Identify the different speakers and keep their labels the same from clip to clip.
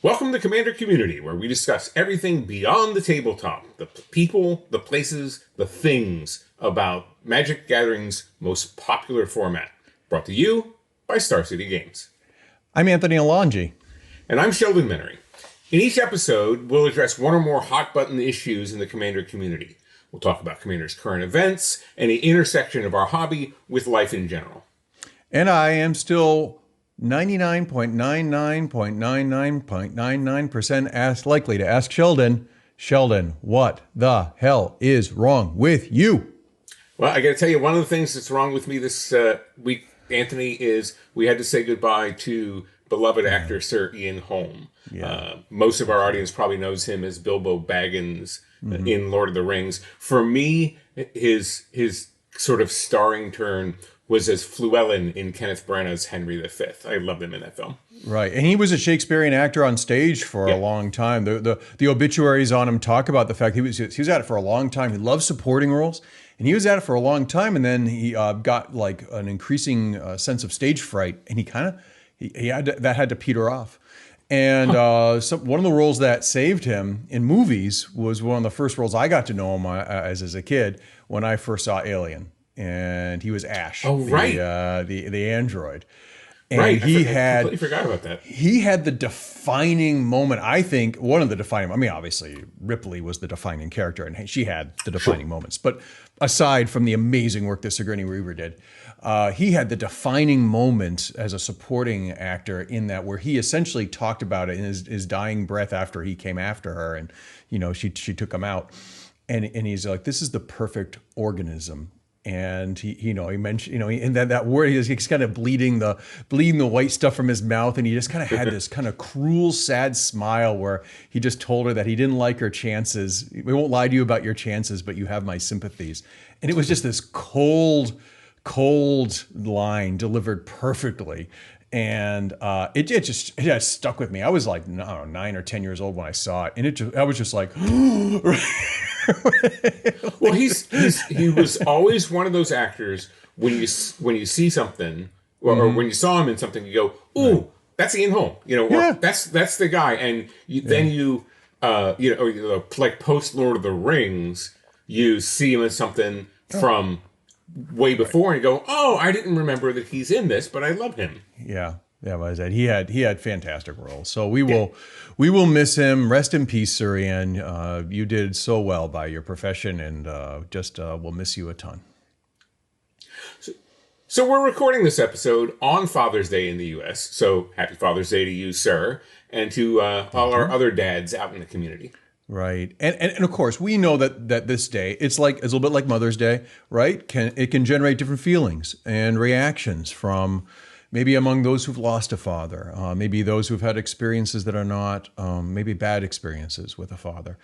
Speaker 1: Welcome to Comannder Community, where we discuss everything beyond the tabletop, the people, the places, the things about Magic Gathering's most popular format. Brought to you by Star City Games.
Speaker 2: I'm Anthony Alonji.
Speaker 1: And I'm Sheldon Menery. In each episode, we'll address one or more hot-button issues in the Comannder community. We'll talk about Commander's current events and the intersection of our hobby with life in general.
Speaker 2: And I am still 99.99.99.99% likely to ask Sheldon, what the hell is wrong with you?
Speaker 1: Well, I got to tell you, one of the things that's wrong with me this week, Anthony, is we had to say goodbye to beloved actor Sir Ian Holm.
Speaker 2: Yeah.
Speaker 1: Most of our audience probably knows him as Bilbo Baggins in Lord of the Rings. For me, his sort of starring turn was as Fluellen in Kenneth Branagh's Henry V. I loved him in that film.
Speaker 2: Right. And he was a Shakespearean actor on stage for a long time. The obituaries on him talk about the fact he was at it for a long time. He loved supporting roles. And he was at it for a long time. And then he got like an increasing sense of stage fright. And he had to peter off. And one of the roles that saved him in movies was one of the first roles I got to know him as a kid when I first saw Alien. And he was Ash, the android. And
Speaker 1: right, I completely forgot about that.
Speaker 2: He had the defining moment, I think, one of the defining, obviously Ripley was the defining character and she had the defining moments. But aside from the amazing work that Sigourney Weaver did, he had the defining moment as a supporting actor in that where he essentially talked about it in his dying breath after he came after her and, she took him out. And he's like, this is the perfect organism. And he mentioned, in that word, he's kind of bleeding the white stuff from his mouth. And he just kind of had this kind of cruel, sad smile where he just told her that he didn't like her chances. We won't lie to you about your chances, but you have my sympathies. And it was just this cold line delivered perfectly. And it just stuck with me. I was like, 9 or 10 years old when I saw it. And I was just like,
Speaker 1: well, he was always one of those actors when you see something or when you saw him in something, you go, "Ooh, right. That's Ian Holm," or that's the guy. And then like post Lord of the Rings, you see him in something from way before, and you go, "Oh, I didn't remember that he's in this, but I love him."
Speaker 2: Yeah. Yeah, well, he had fantastic roles. So we will miss him. Rest in peace, Sir Ian. You did so well by your profession, and we'll miss you a ton.
Speaker 1: So we're recording this episode on Father's Day in the U.S. So happy Father's Day to you, sir, and to all our other dads out in the community.
Speaker 2: Right, and of course we know that this day it's a little bit like Mother's Day, right? It can generate different feelings and reactions from. Maybe among those who've lost a father, maybe those who've had experiences that are not, maybe bad experiences with a father.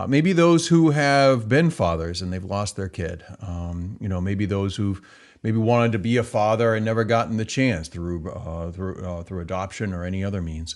Speaker 2: Maybe those who have been fathers and they've lost their kid. Maybe those who've maybe wanted to be a father and never gotten the chance through adoption or any other means.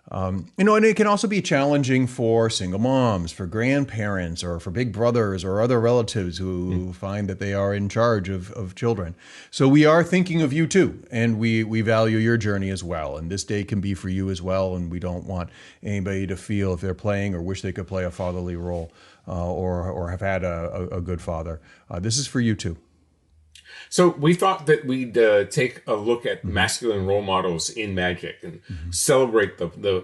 Speaker 2: And it can also be challenging for single moms, for grandparents, or for big brothers or other relatives who find that they are in charge of children. So we are thinking of you too, and we value your journey as well. And this day can be for you as well, and we don't want anybody to feel if they're playing or wish they could play a fatherly role or have had a good father. This is for you too.
Speaker 1: So we thought that we'd take a look at masculine role models in Magic and celebrate the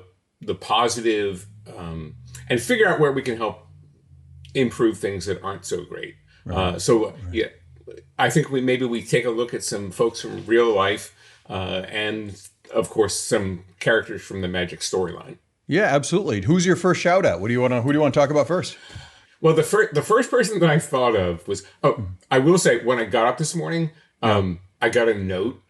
Speaker 1: positive and figure out where we can help improve things that aren't so great. Right. I think we take a look at some folks from real life and, of course, some characters from the Magic storyline.
Speaker 2: Yeah, absolutely. Who's your first shout out? Who do you want to talk about first?
Speaker 1: Well, the first person that I thought of was, I will say, when I got up this morning, I got a note.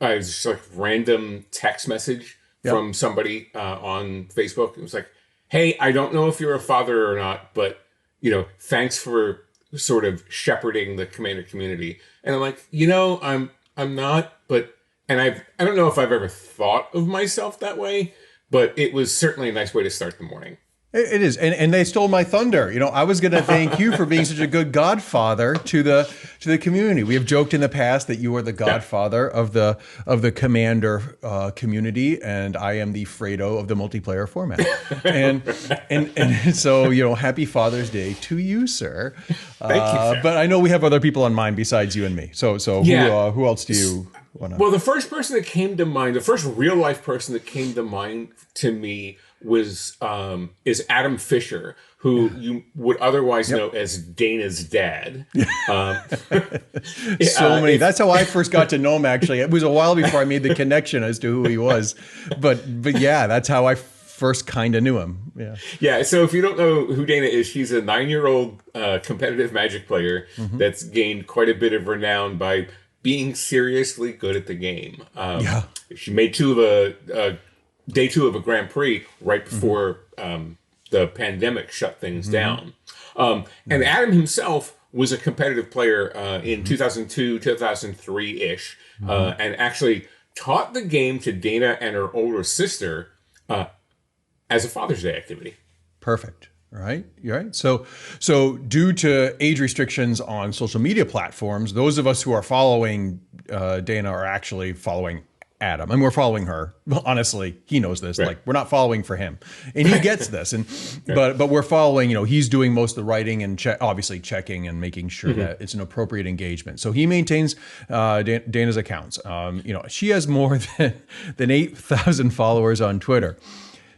Speaker 1: It was just like random text message from somebody on Facebook. It was like, "Hey, I don't know if you're a father or not, but thanks for sort of shepherding the Comannder community." And I'm like, I'm not, but I don't know if I've ever thought of myself that way, but it was certainly a nice way to start the morning.
Speaker 2: It is, and they stole my thunder. I was going to thank you for being such a good godfather to the community. We have joked in the past that you are the godfather of the Comannder community, and I am the Fredo of the multiplayer format. and so happy Father's Day to you, sir.
Speaker 1: Thank you, sir.
Speaker 2: But I know we have other people on mind besides you and me. So who else do you want to?
Speaker 1: Well, the first person that came to mind, the first real life person that came to mind to me is Adam Fisher, who you would otherwise know as Dana's dad.
Speaker 2: So many. That's how I first got to know him, actually. It was a while before I made the connection as to who he was. But yeah, that's how I first kind of knew him.
Speaker 1: Yeah. So if you don't know who Dana is, she's a 9-year-old competitive Magic player that's gained quite a bit of renown by being seriously good at the game. She made day 2 of a Grand Prix right before the pandemic shut things down. And Adam himself was a competitive player in 2002, 2003-ish, and actually taught the game to Dana and her older sister as a Father's Day activity.
Speaker 2: Perfect. Right. You're right. So due to age restrictions on social media platforms, those of us who are following Dana are actually following Adam, and we're following her. Honestly, he knows this.
Speaker 1: Right.
Speaker 2: Like, we're not following for him, and he gets this. And but we're following. He's doing most of the writing and obviously checking and making sure that it's an appropriate engagement. So he maintains Dana's accounts. She has more than 8,000 followers on Twitter.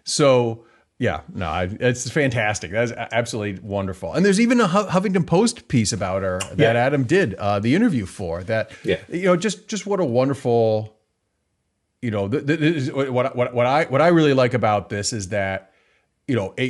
Speaker 2: So. Yeah, no, it's fantastic. That's absolutely wonderful. And there's even a Huffington Post piece about her that Adam did the interview for. That just what a wonderful. What I really like about this is that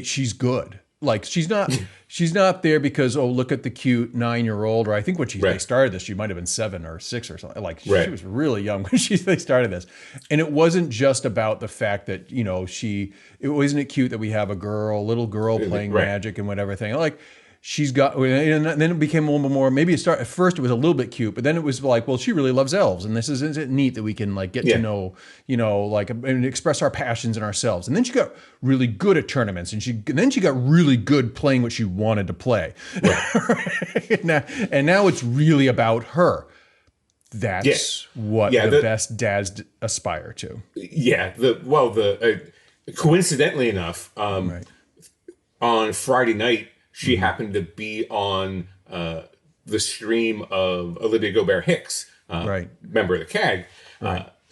Speaker 2: she's good. Like, she's not there because, oh, look at the cute 9-year-old, or I think when they started this, she might have been 7 or 6 or something. Like, she was really young when they started this. And it wasn't just about the fact that, isn't it cute that we have a little girl playing Magic and whatever thing. Like, she's got, and then it became a little bit more, maybe at first it was a little bit cute, but then it was like, well, she really loves elves. And isn't it neat that we can like get to know, and express our passions in ourselves. And then she got really good at tournaments, and then she got really good playing what she wanted to play. Right. and now it's really about her. That's what the best dads aspire to.
Speaker 1: Yeah. Coincidentally enough, on Friday night, she happened to be on the stream of Olivia Gobert Hicks, member of the CAG,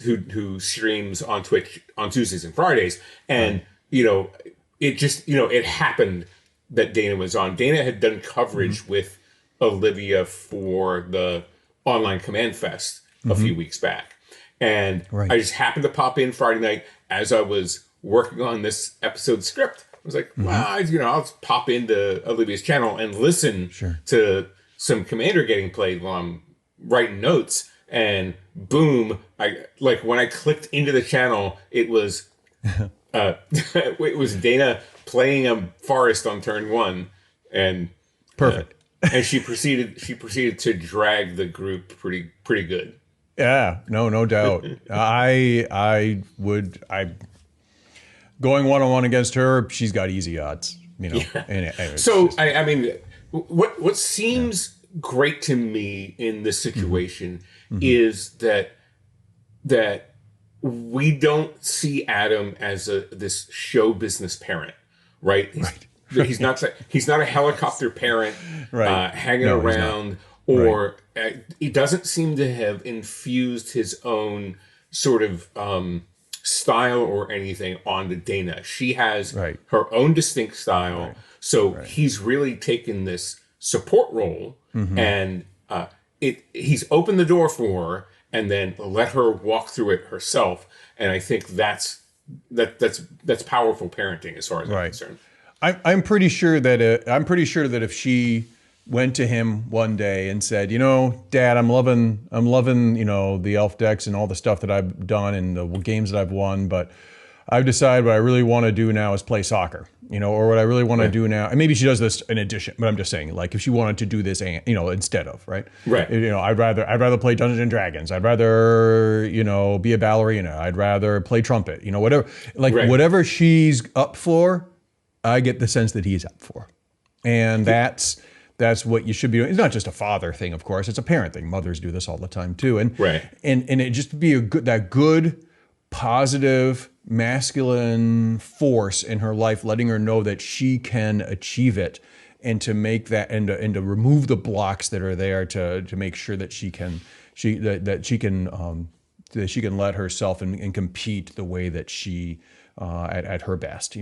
Speaker 1: who streams on Twitch on Tuesdays and Fridays. And, it happened that Dana was on. Dana had done coverage with Olivia for the online Command Fest a few weeks back. And I just happened to pop in Friday night as I was working on this episode script. I was like, well, I'll just pop into Olivia's channel and listen to some Comannder getting played while I'm writing notes. And boom, when I clicked into the channel, it was it was Dana playing a forest on turn 1, and
Speaker 2: perfect.
Speaker 1: And she proceeded to drag the group pretty good.
Speaker 2: Yeah, no doubt. Going one-on-one against her, she's got easy odds, And
Speaker 1: so I mean, what seems great to me in this situation is that we don't see Adam as this show business parent, right? He's not a helicopter parent hanging around, or he doesn't seem to have infused his own sort of style or anything onto Dana. She has her own distinct style. So he's really taken this support role and he's opened the door for her and then let her walk through it herself. And I think that's powerful parenting as far as I'm concerned.
Speaker 2: I'm pretty sure that if she went to him one day and said, Dad, I'm loving, the elf decks and all the stuff that I've done and the games that I've won, but I've decided what I really want to do now is play soccer, or what I really want to do now. And maybe she does this in addition, but I'm just saying, like, if she wanted to do this, instead of, right. I'd rather play Dungeons and Dragons. I'd rather, be a ballerina. I'd rather play trumpet, whatever, whatever she's up for, I get the sense that he's up for. And that's what you should be doing. It's not just a father thing, of course. It's a parent thing. Mothers do this all the time too. And
Speaker 1: Right.
Speaker 2: and it just be that good, positive, masculine force in her life, letting her know that she can achieve it, and to make that and to remove the blocks that are there to make sure that she can let herself and compete the way that she at her best.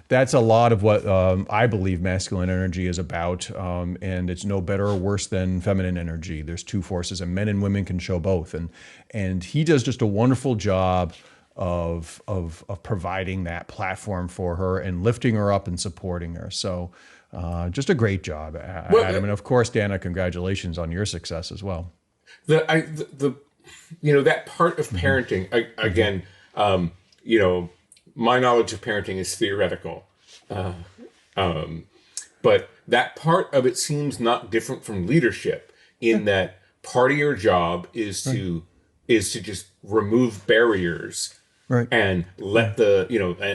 Speaker 2: That's a lot of what I believe masculine energy is about, and it's no better or worse than feminine energy. There's two forces, and men and women can show both, and he does just a wonderful job of providing that platform for her and lifting her up and supporting her. So just a great job, Adam, and of course, Dana, congratulations on your success as well.
Speaker 1: That part of parenting, again, my knowledge of parenting is theoretical, but that part of it seems not different from leadership in that part of your job is to just remove barriers,
Speaker 2: right,
Speaker 1: and let the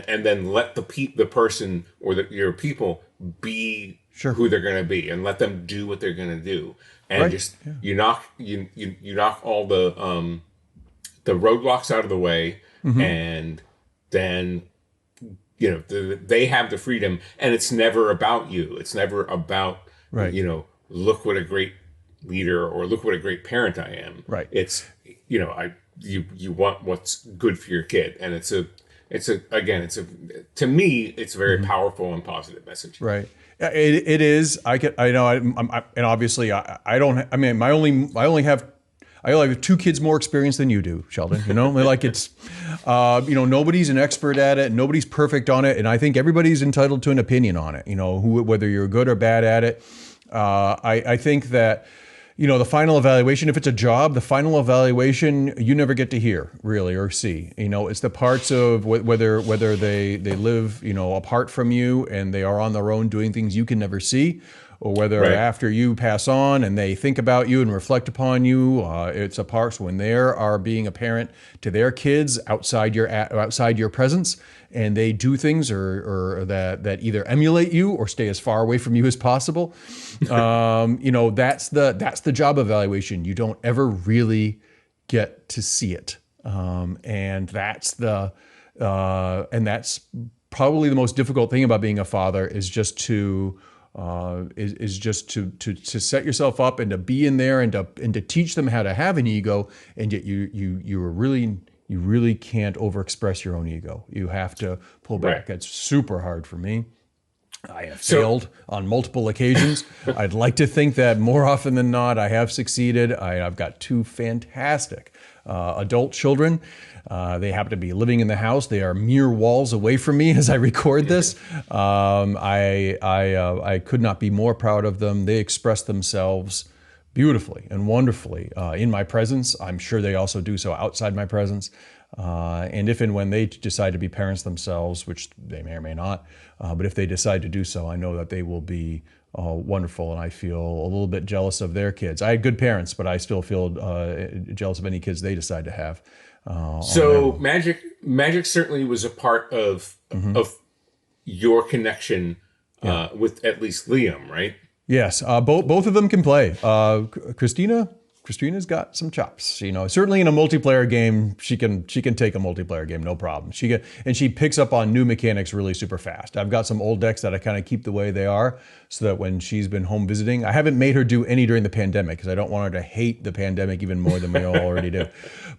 Speaker 1: and then let the person or your people be who they're going to be, and let them do what they're going to do, and you knock all the roadblocks out of the way, and then they have the freedom, and it's never about you. It's never about look what a great leader or look what a great parent I am.
Speaker 2: Right.
Speaker 1: It's you want what's good for your kid, and to me it's a very powerful and positive message.
Speaker 2: Right. It is. And obviously I don't. I mean, I only have 2 kids more experience than you do, Sheldon. Like it's, nobody's an expert at it. Nobody's perfect on it. And I think everybody's entitled to an opinion on it, whether you're good or bad at it. I think that, the final evaluation, if it's a job, the final evaluation, you never get to hear really or see. It's the parts of whether they live, apart from you and they are on their own doing things you can never see, or whether after you pass on and they think about you and reflect upon you. It's a part when they are being a parent to their kids outside your presence, and they do things or that either emulate you or stay as far away from you as possible. That's the job evaluation. You don't ever really get to see it, and that's probably the most difficult thing about being a father is just to set yourself up and to be in there and to teach them how to have an ego, and yet you really can't overexpress your own ego. You have to pull back. That's super hard for me. I have failed on multiple occasions. I'd like to think that more often than not, I have succeeded. I've got 2 fantastic adult children. They happen to be living in the house. They are mere walls away from me as I record this. I could not be more proud of them. They express themselves beautifully and wonderfully in my presence. I'm sure they also do so outside my presence. And if and when they decide to be parents themselves, which they may or may not, but if they decide to do so, I know that they will be wonderful, and I feel a little bit jealous of their kids. I had good parents, but I still feel jealous of any kids they decide to have.
Speaker 1: So magic certainly was a part of your connection with at least Liam, right?
Speaker 2: Yes, both of them can play. Christina's got some chops. Certainly in a multiplayer game, she can take a multiplayer game, no problem. She picks up on new mechanics really super fast. I've got some old decks that I kind of keep the way they are, so that when she's been home visiting, I haven't made her do any during the pandemic because I don't want her to hate the pandemic even more than we all already do.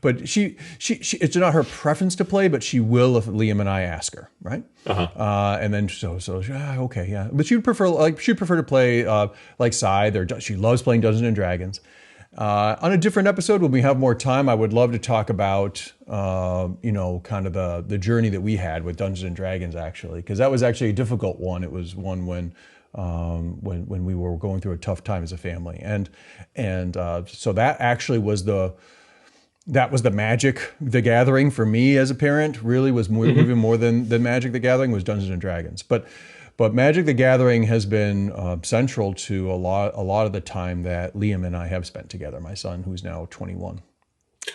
Speaker 2: But she it's not her preference to play, but she will if Liam and I ask her, right? And then okay, yeah. But she'd prefer to play like Scythe, or she loves playing Dungeons and Dragons. On a different episode, when we have more time, I would love to talk about, kind of the journey that we had with Dungeons and Dragons, actually, because that was actually a difficult one. It was one when we were going through a tough time as a family, and so that actually was the Magic the Gathering for me as a parent. Really was even more than Magic the Gathering was Dungeons and Dragons, But Magic the Gathering has been central to a lot of the time that Liam and I have spent together. My son, who's now 21.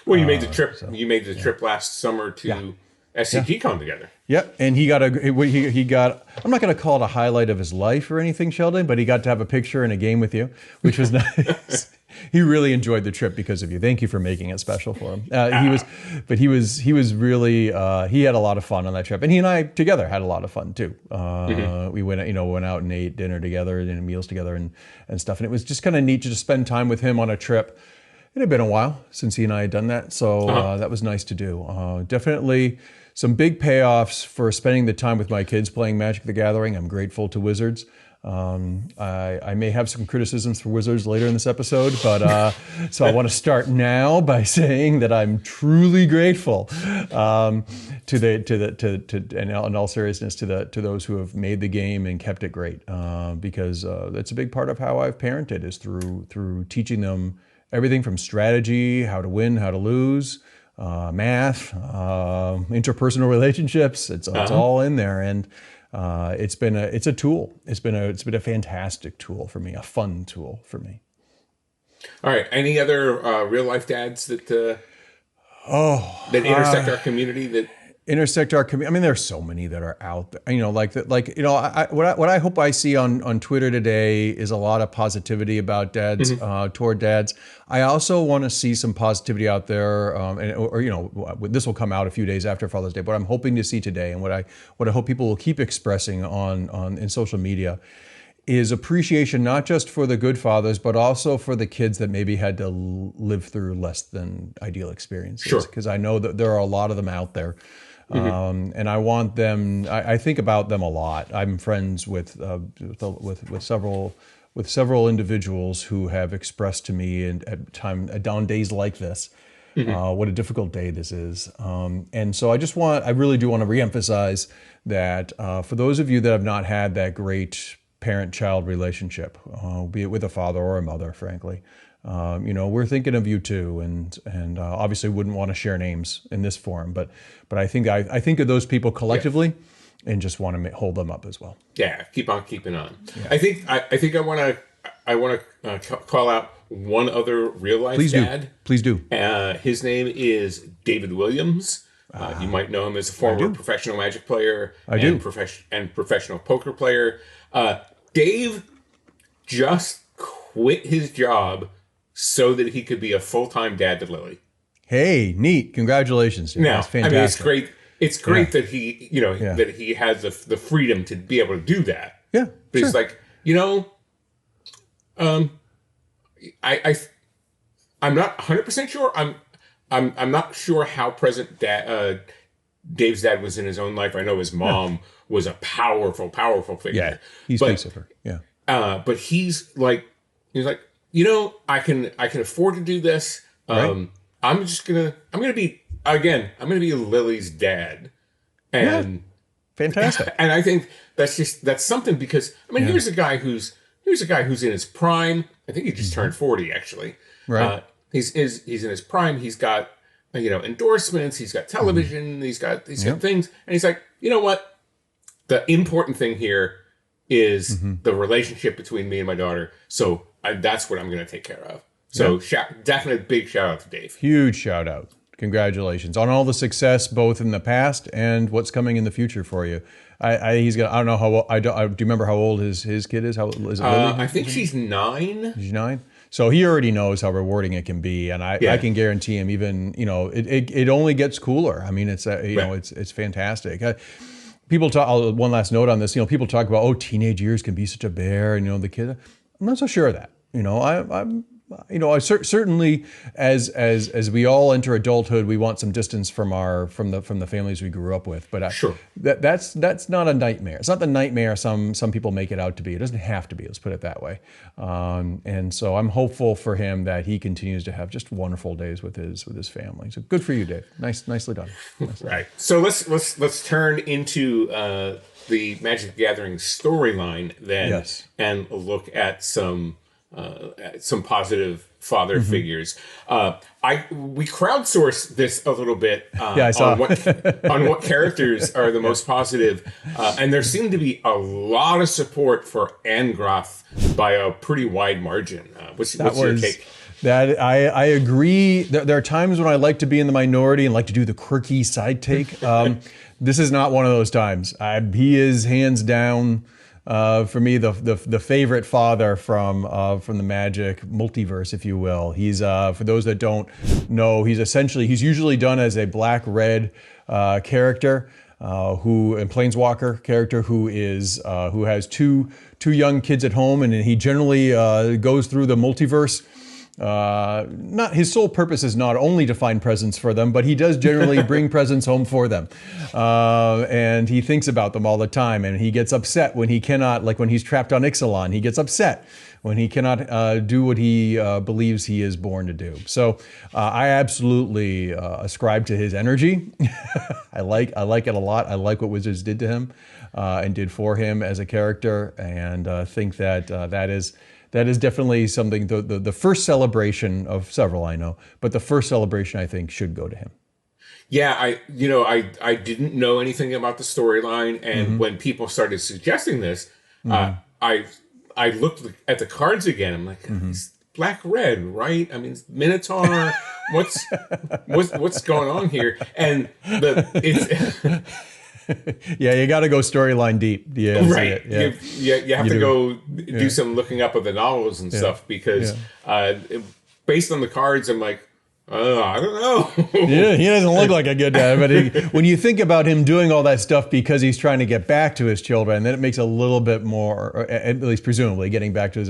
Speaker 1: Well, you made the trip. You made the trip last summer to SCP-Con together.
Speaker 2: Yep, and he got he got. I'm not going to call it a highlight of his life or anything, Sheldon, but he got to have a picture and a game with you, which was nice. He really enjoyed the trip because of you. Thank you for making it special for him. He was really he had a lot of fun on that trip, and he and I together had a lot of fun too. We went out and ate dinner together and meals together and stuff, and it was just kind of neat to just spend time with him on a trip. It had been a while since he and I had done that, so that was nice to do. Definitely some big payoffs for spending the time with my kids playing Magic the Gathering. I'm grateful to Wizards. I may have some criticisms for Wizards later in this episode, but so I want to start now by saying that I'm truly grateful in all seriousness to those who have made the game and kept it great, because that's a big part of how I've parented is through teaching them everything from strategy, how to win, how to lose, math, interpersonal relationships. It's all in there, and it's a tool. It's been a fantastic tool for me, a fun tool for me.
Speaker 1: All right. Any other real life dads that intersect our community
Speaker 2: intersect our community? I mean, there's so many that are out there. What I hope I see on Twitter today is a lot of positivity about dads, toward dads. I also want to see some positivity out there, this will come out a few days after Father's Day. But I'm hoping to see today, and what I hope people will keep expressing in social media, is appreciation not just for the good fathers, but also for the kids that maybe had to live through less than ideal experiences. Sure. Because I know that there are a lot of them out there. And I want them. I think about them a lot. I'm friends with several individuals who have expressed to me on days like this, what a difficult day this is. And so I really do want to reemphasize that for those of you that have not had that great parent-child relationship, be it with a father or a mother, frankly. We're thinking of you too, and obviously wouldn't want to share names in this forum, but I think of those people collectively, and just want to hold them up as well.
Speaker 1: Yeah, keep on keeping on. Yeah. I think I want to call out one other real life dad.
Speaker 2: Please do.
Speaker 1: His name is David Williams. You might know him as a former professional Magic player and professional poker player. Dave just quit his job so that he could be a full-time dad to Lily.
Speaker 2: Hey, neat! Congratulations!
Speaker 1: Now,
Speaker 2: that's fantastic.
Speaker 1: I mean, it's great. It's great that he, that he has the freedom to be able to do that.
Speaker 2: Yeah,
Speaker 1: but he's like, I'm not 100% sure. I'm not sure how present Dave's dad was in his own life. I know his mom was a powerful figure.
Speaker 2: Yeah, he speaks of her. Yeah,
Speaker 1: but he's like, I can afford to do this.
Speaker 2: Right.
Speaker 1: I'm gonna be Lily's dad, and
Speaker 2: fantastic.
Speaker 1: And I think that's something, because here's a guy who's in his prime. I think he just turned 40 actually.
Speaker 2: Right.
Speaker 1: He's in his prime. He's got endorsements. He's got television. He's got things, and he's like, you know what? The important thing here is the relationship between me and my daughter. So that's what I'm going to take care of. So definitely big shout out to Dave.
Speaker 2: Huge shout out. Congratulations on all the success, both in the past and what's coming in the future for you. I don't know how old, do you remember how old his kid is? How old is it? Lily?
Speaker 1: I think she's 9.
Speaker 2: She's 9. So he already knows how rewarding it can be, and I can guarantee him. Even it only gets cooler. I mean, it's it's fantastic. People talk. One last note on this. People talk about teenage years can be such a bear, and the kid. I'm not so sure of that. I certainly as we all enter adulthood, we want some distance from the families we grew up with. But
Speaker 1: sure,
Speaker 2: that's not a nightmare. It's not the nightmare some people make it out to be. It doesn't have to be. Let's put it that way. And so I'm hopeful for him that he continues to have just wonderful days with his family. So good for you, Dave. Nicely done.
Speaker 1: Right. So let's turn into the Magic the Gathering storyline then, and look at some positive father figures. We crowdsourced this a little bit on what characters are the most positive, and there seemed to be a lot of support for Angroth by a pretty wide margin. What's your take?
Speaker 2: That I agree. There are times when I like to be in the minority and like to do the quirky side take. This is not one of those times. He is hands down for me the favorite father from the Magic multiverse, if you will. He's for those that don't know, he's usually done as a black-red character. Who and Planeswalker character who has two young kids at home, and he generally goes through the multiverse. Not his sole purpose is not only to find presents for them, but he does generally bring presents home for them, and he thinks about them all the time. And he gets upset when he cannot, like when he's trapped on Ixalan, he gets upset when he cannot do what he believes he is born to do. So I absolutely ascribe to his energy. I like it a lot. I like what Wizards did to him and did for him as a character, and think that that is definitely something. The first celebration of several, I know, but the first celebration I think should go to him.
Speaker 1: Yeah, I didn't know anything about the storyline, and when people started suggesting this, I looked at the cards again. I'm like, it's black red, right? I mean, Minotaur. What's going on here? And it's
Speaker 2: yeah, you got to go storyline deep. Yeah,
Speaker 1: right.
Speaker 2: Yeah.
Speaker 1: You have to go do some looking up of the novels and stuff, because based on the cards, I'm like, I don't know.
Speaker 2: Yeah, he doesn't look like a good dad, but when you think about him doing all that stuff because he's trying to get back to his children, then it makes a little bit more, or at least presumably getting back to his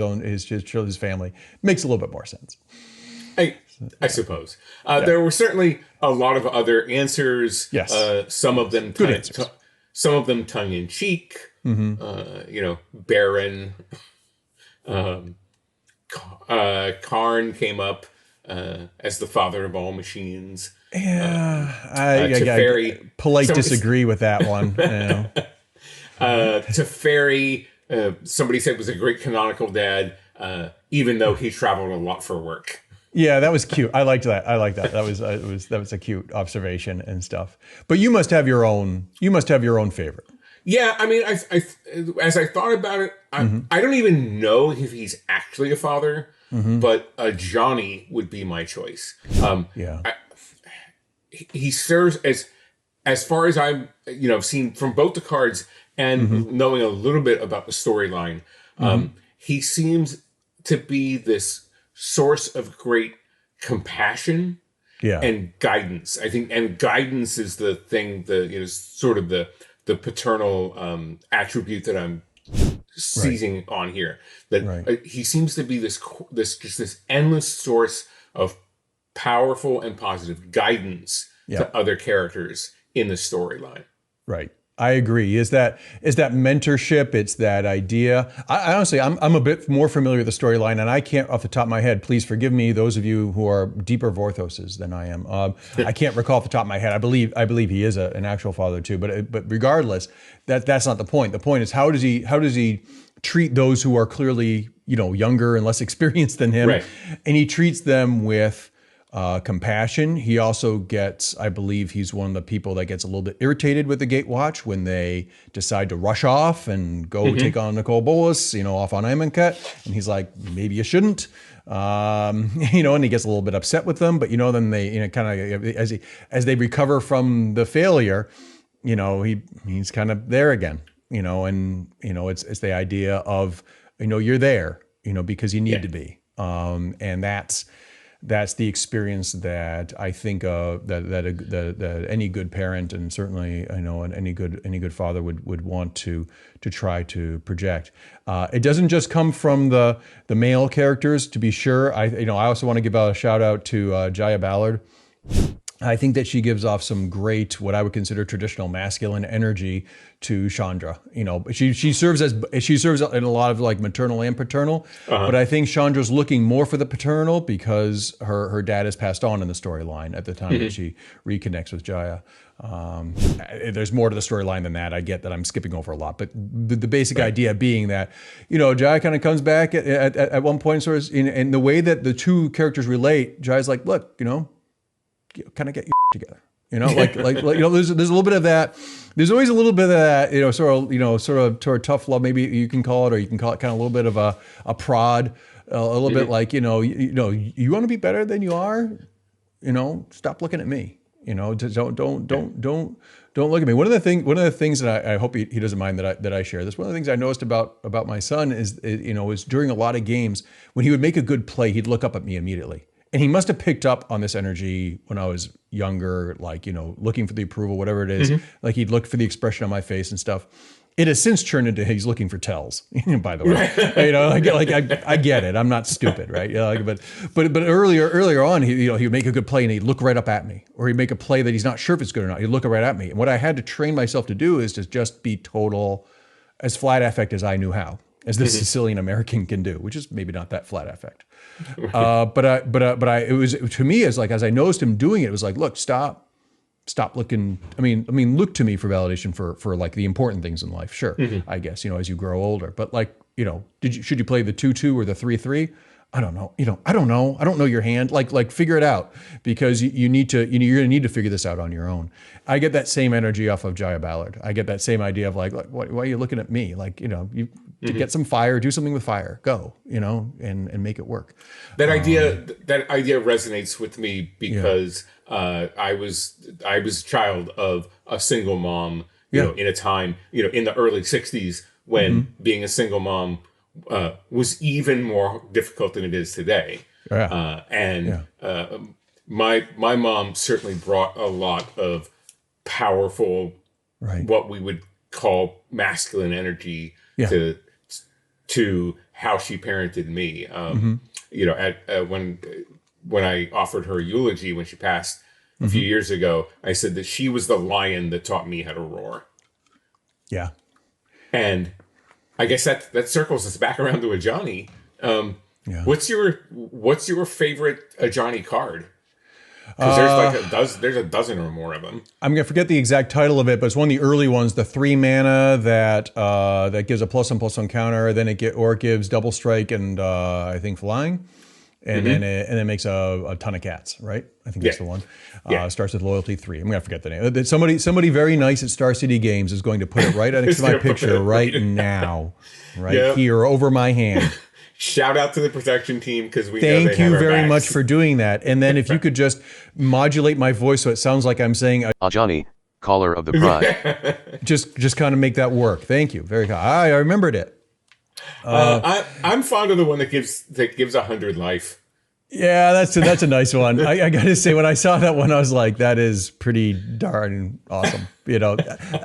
Speaker 2: family, makes a little bit more sense.
Speaker 1: I suppose. There were certainly a lot of other answers.
Speaker 2: Yes.
Speaker 1: Some of them
Speaker 2: good answers.
Speaker 1: Some of them tongue in cheek. Baron. Karn came up as the father of all machines.
Speaker 2: Yeah, I polite disagree with that one.
Speaker 1: Teferi, somebody said was a great canonical dad, even though he traveled a lot for work.
Speaker 2: Yeah, that was cute. I liked that. That was a cute observation and stuff. But you must have your own. You must have your own favorite.
Speaker 1: Yeah, I mean, as I thought about it, I don't even know if he's actually a father, but Johnny would be my choice. He serves as far as I've seen from both the cards and knowing a little bit about the storyline. He seems to be this source of great compassion and guidance. I think, and guidance is the thing that sort of the paternal attribute that I'm seizing on here. That he seems to be this endless source of powerful and positive guidance to other characters in the storyline.
Speaker 2: Right. I agree. Is that mentorship? It's that idea. I honestly, I'm a bit more familiar with the storyline, and I can't, off the top of my head, please forgive me, those of you who are deeper Vorthoses than I am. I can't recall off the top of my head. I believe he is an actual father too. But regardless, that's not the point. The point is how does he treat those who are clearly younger and less experienced than him, and he treats them with compassion. He also gets, I believe he's one of the people that gets a little bit irritated with the Gatewatch when they decide to rush off and go take on Nicole Bolas, off on Imancut. And he's like, maybe you shouldn't, and he gets a little bit upset with them. But, then they, kind of as they recover from the failure, he's kind of there again, and, it's the idea of, you're there, because you need to be. And that's the experience that I think that any good parent, and certainly and any good father would want to try to project. It doesn't just come from the male characters, to be sure. I also want to give a shout out to Jaya Ballard. I think that she gives off some great, what I would consider traditional masculine energy to Chandra. She serves in a lot of like maternal and paternal, but I think Chandra's looking more for the paternal because her dad has passed on in the storyline at the time that she reconnects with Jaya. There's more to the storyline than that. I get that I'm skipping over a lot, but the basic idea being that, Jaya kind of comes back at one point, sort of, in the way that the two characters relate. Jaya's like, look, kind of get your together, like there's a little bit of that. There's always a little bit of that, sort of tough love, maybe you can call it, or you can call it kind of a little bit of a prod a little bit like, you want to be better than you are, stop looking at me. Just don't look at me. One of the things that I hope he doesn't mind that I share this. One of the things I noticed about my son is during a lot of games when he would make a good play, he'd look up at me immediately. And he must have picked up on this energy when I was younger, like, looking for the approval, whatever it is. Like he'd look for the expression on my face and stuff. It has since turned into he's looking for tells, by the way. I get it. I'm not stupid, right? But earlier on, he would make a good play and he'd look right up at me, or he'd make a play that he's not sure if it's good or not. He'd look right at me. And what I had to train myself to do is to just be total, as flat affect as I knew how, as the Sicilian American can do, which is maybe not that flat affect. It was, to me, as I noticed him doing it, it was like, look, stop looking. I mean, look to me for validation for like the important things in life. Sure. I guess, as you grow older, but like, should you play the 2-2 or the 3-3? I don't know. I don't know. I don't know your hand. Like figure it out, because you're going to need to figure this out on your own. I get that same energy off of Jaya Ballard. I get that same idea of like why are you looking at me? Like, you to get some fire, do something with fire, go, and make it work.
Speaker 1: That idea resonates with me because I was a child of a single mom, in a time, in the early 60s when being a single mom was even more difficult than it is today. My mom certainly brought a lot of powerful, what we would call masculine energy to how she parented me. When I offered her a eulogy when she passed a few years ago, I said that she was the lion that taught me how to roar.
Speaker 2: Yeah.
Speaker 1: And I guess that circles us back around to a Johnny. What's your favorite Johnny card? Because there's a dozen or more of them.
Speaker 2: I'm gonna forget the exact title of it, but it's one of the early ones. The 3 mana that gives a +1/+1 counter. Then it gives double strike and I think flying, and then it makes a ton of cats. Right? I think that's the one. Starts with loyalty 3. I'm gonna forget the name. Somebody very nice at Star City Games is going to put it right next to my picture right now, here over my hand.
Speaker 1: Shout out to the protection team, because we
Speaker 2: thank you very much for doing that. And then if you could just modulate my voice so it sounds like I'm saying
Speaker 3: Johnny, caller of the pride.
Speaker 2: just kind of make that work. Thank you. Very kind. I remembered it.
Speaker 1: I'm fond of the one that gives 100 life.
Speaker 2: Yeah, that's a nice one. I got to say, when I saw that one, I was like, that is pretty darn awesome. I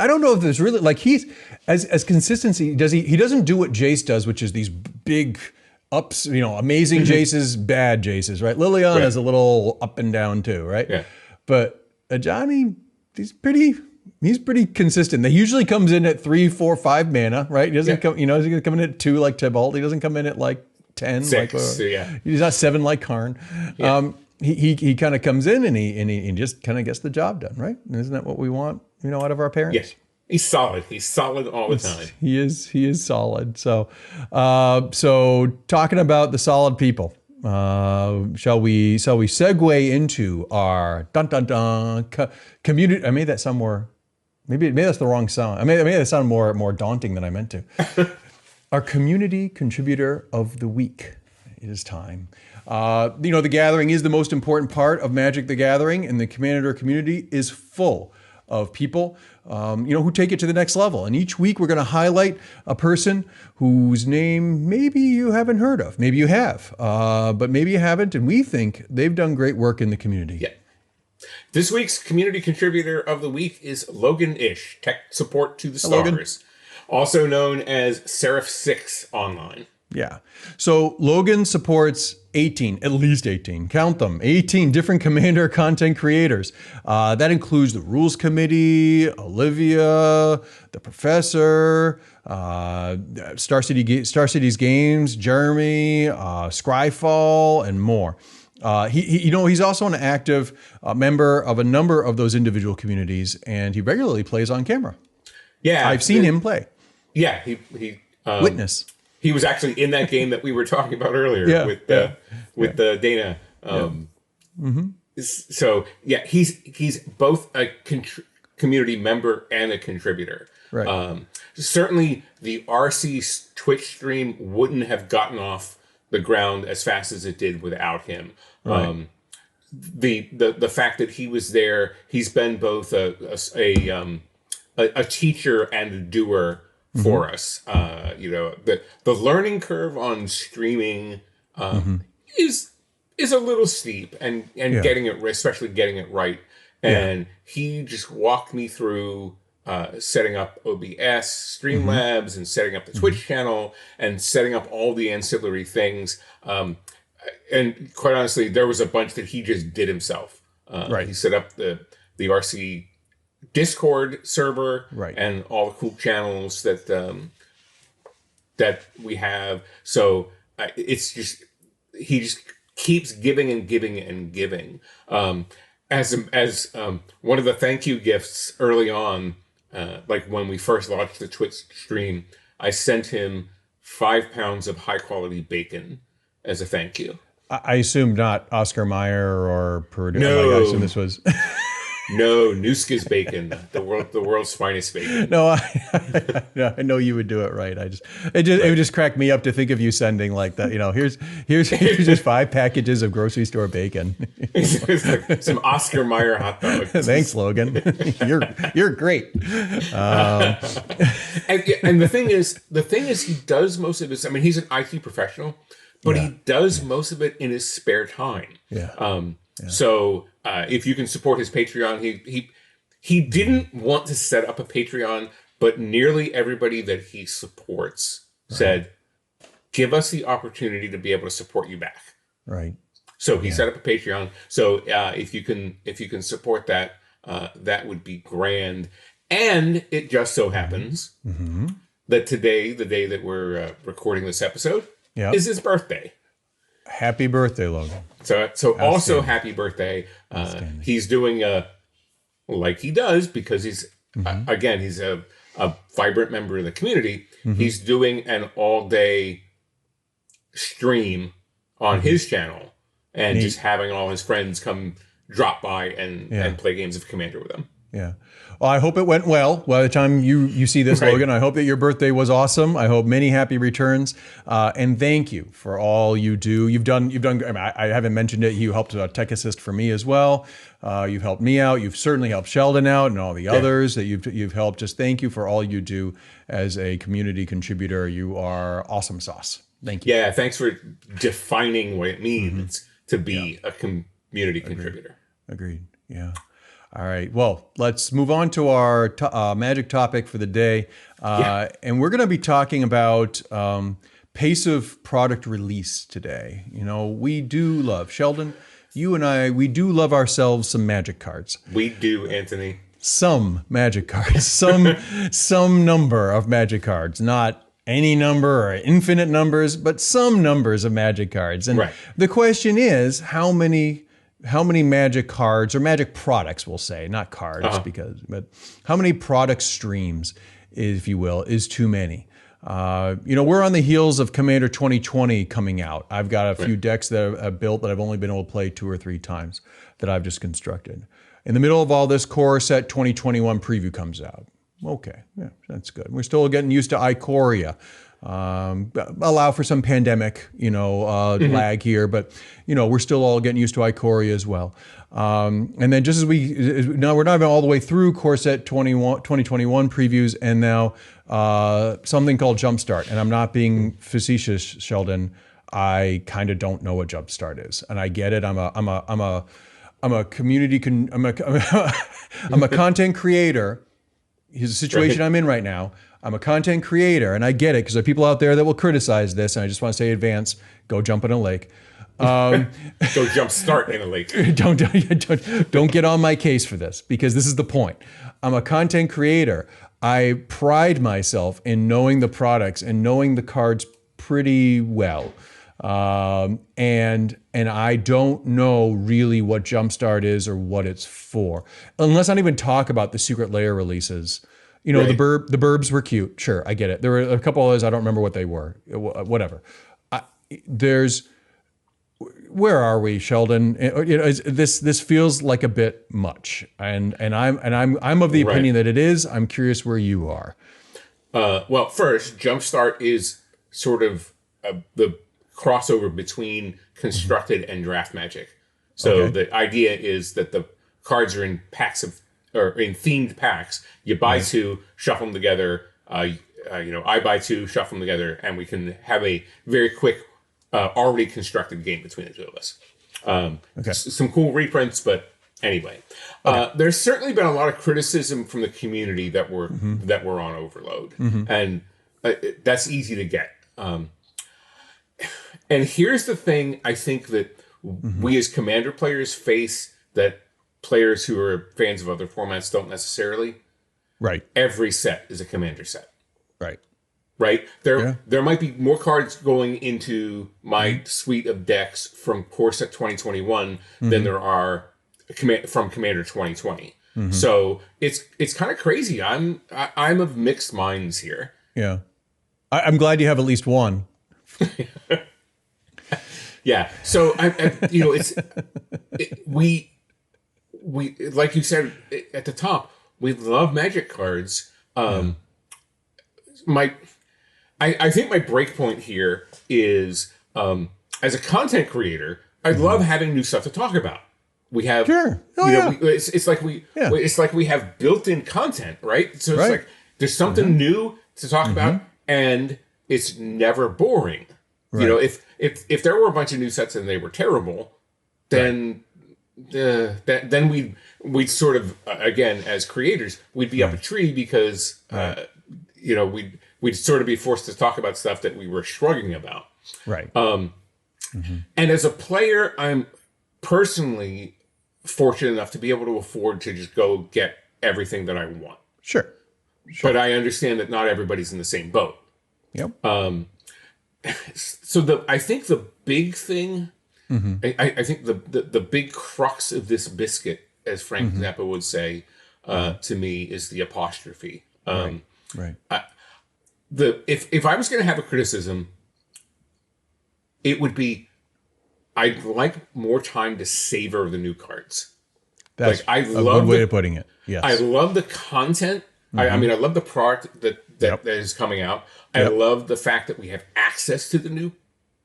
Speaker 2: don't know if there's really, like, he's as consistency he doesn't do what Jace does, which is these big ups, amazing Jaces, bad Jaces, right? Liliana is a little up and down too, right? Yeah. But Johnny, he's pretty consistent. He usually comes in at 3, 4, 5 mana, right? He doesn't come, he's going to come in at 2 like Tybalt. He doesn't come in at like 10.
Speaker 1: 6,
Speaker 2: He's not 7 like Karn. Yeah. He kind of comes in and he just kind of gets the job done, right? Isn't that what we want, out of our parents?
Speaker 1: Yes. He's solid. He's solid all the time.
Speaker 2: He is solid. So talking about the solid people, shall we segue into our community? I made that sound more. Maybe that's the wrong sound. I made that sound more daunting than I meant to. Our community contributor of the week. It is time. The gathering is the most important part of Magic the Gathering, and the Comannder community is full of people, who take it to the next level. And each week we're going to highlight a person whose name maybe you haven't heard of. Maybe you have, but maybe you haven't. And we think they've done great work in the community.
Speaker 1: Yeah. This week's community contributor of the week is Logan Ish, tech support to the stars, also known as Seraph6 online.
Speaker 2: Yeah. So Logan supports at least 18, count them, 18 different Comannder content creators. That includes the Rules Committee, Olivia, the Professor, Star City's Games, Jeremy, Scryfall, and more. He's also an active member of a number of those individual communities, and he regularly plays on camera.
Speaker 1: Yeah.
Speaker 2: I've seen him play.
Speaker 1: Yeah. He
Speaker 2: witness.
Speaker 1: He was actually in that game that we were talking about earlier with Dana. So he's both a community member and a contributor. Right. Certainly, the RC Twitch stream wouldn't have gotten off the ground as fast as it did without him.
Speaker 2: Right.
Speaker 1: The fact that he was there, he's been both a teacher and a doer for us. The learning curve on streaming is a little steep, and getting it, especially getting it right. And he just walked me through setting up OBS, Streamlabs, and setting up the Twitch channel, and setting up all the ancillary things. And quite honestly, there was a bunch that he just did himself. He set up the RC Discord server, and all the cool channels that we have. So it's just, he just keeps giving and giving and giving. As one of the thank you gifts early on, like when we first launched the Twitch stream, I sent him 5 pounds of high quality bacon as a thank you.
Speaker 2: I assume not Oscar Mayer or Purdue.
Speaker 1: No.
Speaker 2: I assume this was.
Speaker 1: No, Nuska's bacon, the world's finest bacon.
Speaker 2: No, I know you would do it right. It would just crack me up to think of you sending like that. Here's just 5 packages of grocery store bacon.
Speaker 1: Like some Oscar Mayer hot dogs.
Speaker 2: Thanks, Logan. You're great.
Speaker 1: And the thing is, he does most of his. I mean, he's an IT professional, but he does most of it in his spare time. So if you can support his Patreon, he didn't want to set up a Patreon, but nearly everybody that he supports said, "Give us the opportunity to be able to support you back."
Speaker 2: Right.
Speaker 1: So he set up a Patreon. So if you can support that, that would be grand. And it just so happens that today, the day that we're recording this episode, is his birthday.
Speaker 2: Happy birthday, Logan.
Speaker 1: So also happy birthday. He's doing like he does, because he's again, he's a vibrant member of the community. He's doing an all-day stream on his channel, and just having all his friends come drop by and play games of Comannder with him.
Speaker 2: Yeah. Well, I hope it went well. By the time you see this, Logan, I hope that your birthday was awesome. I hope many happy returns. And thank you for all you do. You've done. I mean, I haven't mentioned it. You helped tech assist for me as well. You've helped me out. You've certainly helped Sheldon out, and all the others that you've helped. Just thank you for all you do as a community contributor. You are awesome sauce. Thank you.
Speaker 1: Yeah. Thanks for defining what it means to be a community contributor.
Speaker 2: Agreed. Yeah. All right. Well, let's move on to our magic topic for the day. And we're going to be talking about pace of product release today. We do love, Sheldon, you and I, we do love ourselves some magic cards.
Speaker 1: We do, Anthony.
Speaker 2: Some magic cards, some number of magic cards, not any number or infinite numbers, but some numbers of magic cards. And the question is, how many magic cards or magic products, we'll say, not cards, but how many product streams, if you will, is too many? We're on the heels of Comannder 2020 coming out. I've got a few decks that I've built that I've only been able to play 2 or 3 times that I've just constructed. In the middle of all this, Core Set 2021 preview comes out. Okay, yeah, that's good. We're still getting used to Ikoria. Allow for some pandemic, lag here, but we're still all getting used to Ikoria as well. And then just as we're not even all the way through Core Set 2021 previews, and now something called Jumpstart. And I'm not being facetious, Sheldon. I kind of don't know what Jumpstart is, and I get it. I'm a community. I'm a content creator. Here's the situation I'm in right now. I'm a content creator, and I get it because there are people out there that will criticize this, and I just want to say, advance, go jump in a lake.
Speaker 1: Go jump start in a lake.
Speaker 2: Don't get on my case for this, because this is the point. I'm a content creator. I pride myself in knowing the products and knowing the cards pretty well. And I don't know really what Jumpstart is or what it's for, unless I don't even talk about the secret layer releases. The Burbs were cute. Sure, I get it. There were a couple others. I don't remember what they were. Whatever. Where are we, Sheldon? This feels like a bit much, and I'm of the opinion that it is. I'm curious where you are.
Speaker 1: Well, first, Jumpstart is sort of the crossover between constructed and draft Magic. So the idea is that the cards are in packs or in themed packs. You buy two, shuffle them together. I buy two, shuffle them together, and we can have a very quick, already constructed game between the two of us. Some cool reprints, but anyway, there's certainly been a lot of criticism from the community that we're on Overload, and that's easy to get. And here's the thing: I think that we as Comannder players face that players who are fans of other formats don't necessarily.
Speaker 2: Right.
Speaker 1: Every set is a Comannder set.
Speaker 2: Right.
Speaker 1: There might be more cards going into my suite of decks from Core Set 2021 than there are from Comannder 2020. So it's kind of crazy. I'm of mixed minds here.
Speaker 2: Yeah. I'm glad you have at least one.
Speaker 1: Yeah. So we like you said at the top, we love Magic cards. I think my break point here is as a content creator, I love having new stuff to talk about. We have it's like we have built-in content, right? So it's like there's something new to talk about, and it's never boring. Right. If there were a bunch of new sets and they were terrible, then then we'd sort of again as creators we'd be up a tree because we'd sort of be forced to talk about stuff that we were shrugging about.
Speaker 2: Right.
Speaker 1: And as a player, I'm personally fortunate enough to be able to afford to just go get everything that I want.
Speaker 2: Sure.
Speaker 1: But I understand that not everybody's in the same boat.
Speaker 2: Yep.
Speaker 1: So I think the big thing, I think the big crux of this biscuit, as Frank Zappa would say to me, is the apostrophe.
Speaker 2: Right.
Speaker 1: If I was going to have a criticism, it would be I'd like more time to savor the new cards.
Speaker 2: That's a good way of putting it. Yes.
Speaker 1: I love the content. I mean, I love the product that is coming out. I love the fact that we have access to the new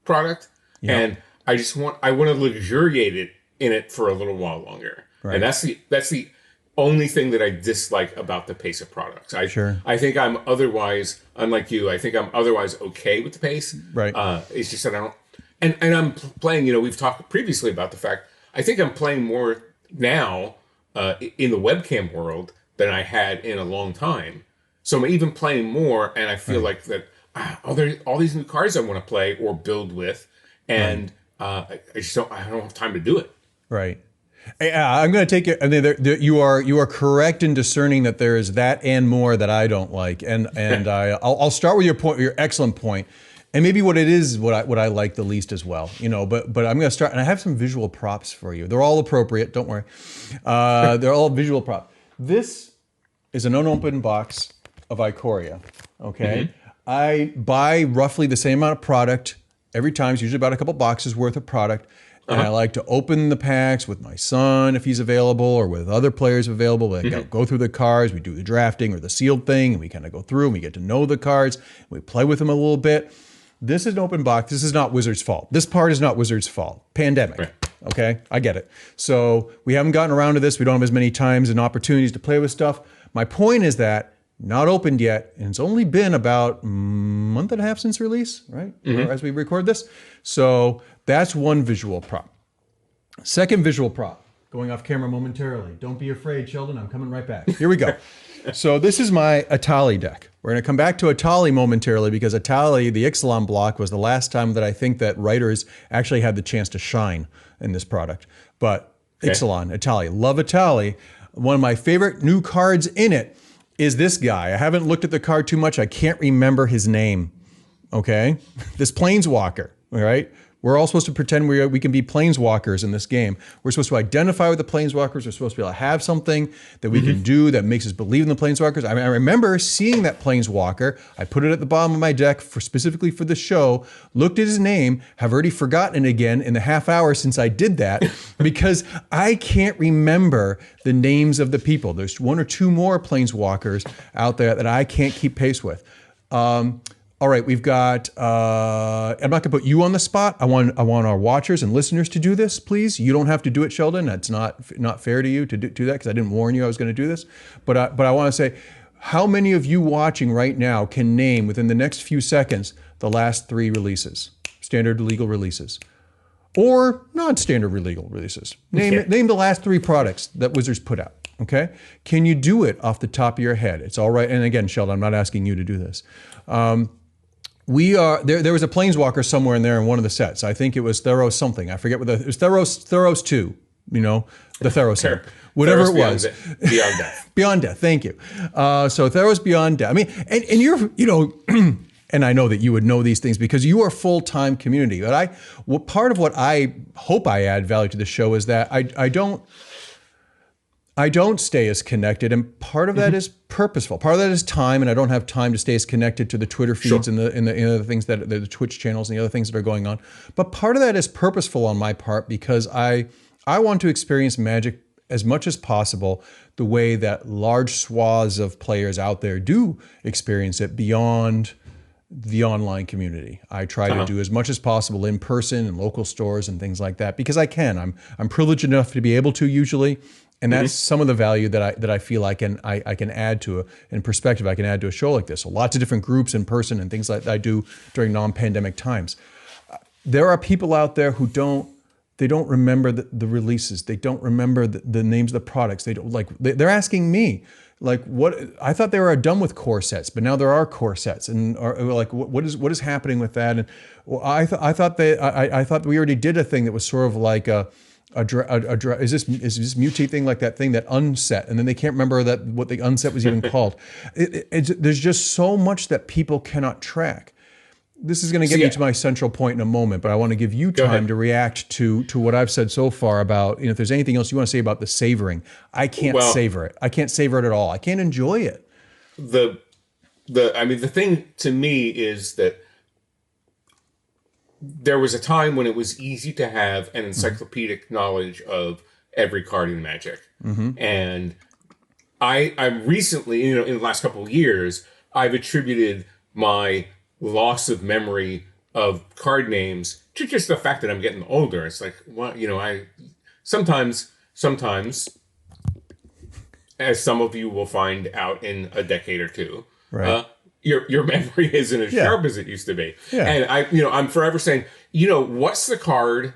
Speaker 1: product, and I want to luxuriate in it for a little while longer. Right. And that's the only thing that I dislike about the pace of products. I think I'm otherwise, unlike you, I think I'm otherwise okay with the pace.
Speaker 2: Right.
Speaker 1: It's just that I don't, and I'm playing, we've talked previously about the fact, I think I'm playing more now in the webcam world than I had in a long time. So I'm even playing more, and I feel like that all these new cards I want to play or build with, and I don't have time to do it.
Speaker 2: Right. I'm going to take it. I mean, you are correct in discerning that there is that and more that I don't like, and I'll start with your excellent point, and maybe what it is what I like the least as well. But I'm going to start, and I have some visual props for you. They're all appropriate. Don't worry. They're all visual props. This is an unopened box of Ikoria. Okay, I buy roughly the same amount of product every time. It's usually about a couple boxes worth of product. And I like to open the packs with my son if he's available, or with other players available. We go through the cards, we do the drafting or the sealed thing, and we kind of go through and we get to know the cards. We play with them a little bit. This is an open box. This is not Wizards' fault. This part is not Wizards' fault. Pandemic. Right. Okay, I get it. So we haven't gotten around to this. We don't have as many times and opportunities to play with stuff. My point is that not opened yet, and it's only been about a month and a half since release, right? As we record this. So that's one visual prop. Second visual prop, going off camera momentarily. Don't be afraid, Sheldon. I'm coming right back. Here we go. So this is my Atali deck. We're going to come back to Atali momentarily because Atali, the Ixalan block, was the last time that I think that writers actually had the chance to shine in this product. But Ixalan, Atali, love Atali. One of my favorite new cards in it is this guy. I haven't looked at the card too much. I can't remember his name. Okay? This Planeswalker, all right? We're all supposed to pretend we can be planeswalkers in this game. We're supposed to identify with the planeswalkers. We're supposed to be able to have something that we can do that makes us believe in the planeswalkers. I remember seeing that planeswalker. I put it at the bottom of my deck specifically for the show, looked at his name, have already forgotten it again in the half hour since I did that because I can't remember the names of the people. There's one or two more planeswalkers out there that I can't keep pace with. All right, we've got. I'm not going to put you on the spot. I want our watchers and listeners to do this, please. You don't have to do it, Sheldon. That's not fair to you to do that because I didn't warn you I was going to do this. But I want to say, how many of you watching right now can name within the next few seconds the last 3 releases, standard legal releases, or non-standard legal releases? Name the last 3 products that Wizards put out. Okay, can you do it off the top of your head? It's all right. And again, Sheldon, I'm not asking you to do this. We are there. There was a Planeswalker somewhere in there in one of the sets. I think it was Theros something. I forget what it was. Theros 2. You know, the Theros set. Whatever it was.
Speaker 1: Beyond Death.
Speaker 2: Beyond Death. Thank you. So Theros Beyond Death. I mean, and you're, and I know that you would know these things because you are full-time community. But part of what I hope I add value to the show is that I don't stay as connected, and part of that is purposeful. Part of that is time, and I don't have time to stay as connected to the Twitter feeds and the other things that the Twitch channels and the other things that are going on. But part of that is purposeful on my part because I want to experience Magic as much as possible the way that large swaths of players out there do experience it beyond the online community. I try to do as much as possible in person and local stores and things like that because I can. I'm privileged enough to be able to usually. And that's some of the value that I feel I can add to in perspective. I can add to a show like this. So lots of different groups in person and things like that I do during non-pandemic times. There are people out there who don't remember the releases. They don't remember the names of the products. They're asking me what I thought they were done with core sets, but now there are core sets, and what is happening with that? And I thought we already did a thing that was sort of like is this mutate thing like that thing that unset, and then they can't remember what the unset was even called. There's just so much that people cannot track. This is going to get me to my central point in a moment, but I want to give you time to react to what I've said so far about, if there's anything else you want to say about the savoring. I can't savor it. I can't savor it at all. I can't enjoy it.
Speaker 1: The thing to me is that there was a time when it was easy to have an encyclopedic knowledge of every card in Magic. And I'm recently, in the last couple of years, I've attributed my loss of memory of card names to just the fact that I'm getting older. It's like, I sometimes, as some of you will find out in a decade or two,
Speaker 2: right.
Speaker 1: Your memory isn't as sharp as it used to be. Yeah. And I'm forever saying, what's the card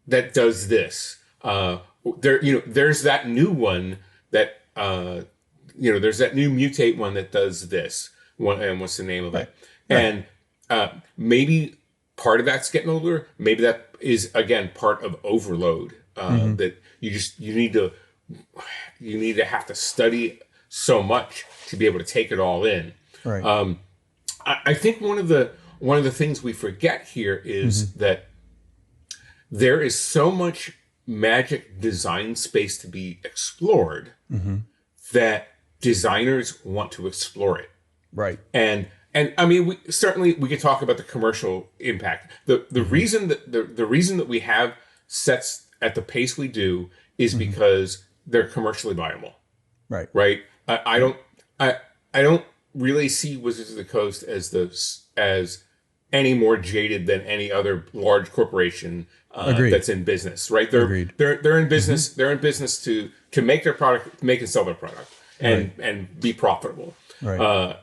Speaker 1: that does this? There's that new one that, there's that new mutate one that does this. And what's the name of it? Right. And maybe part of that's getting older. Maybe that is, again, part of overload, that you need to have to study so much to be able to take it all in. Right. I think one of the things we forget here is that there is so much Magic design space to be explored that designers want to explore it.
Speaker 2: Right.
Speaker 1: And I mean, we could talk about the commercial impact. The reason that we have sets at the pace we do is because they're commercially viable.
Speaker 2: Right.
Speaker 1: Right. I don't really see Wizards of the Coast as any more jaded than any other large corporation that's in business. Right. They're in business. They're in business to make their product, make and sell their product, and be profitable. Right.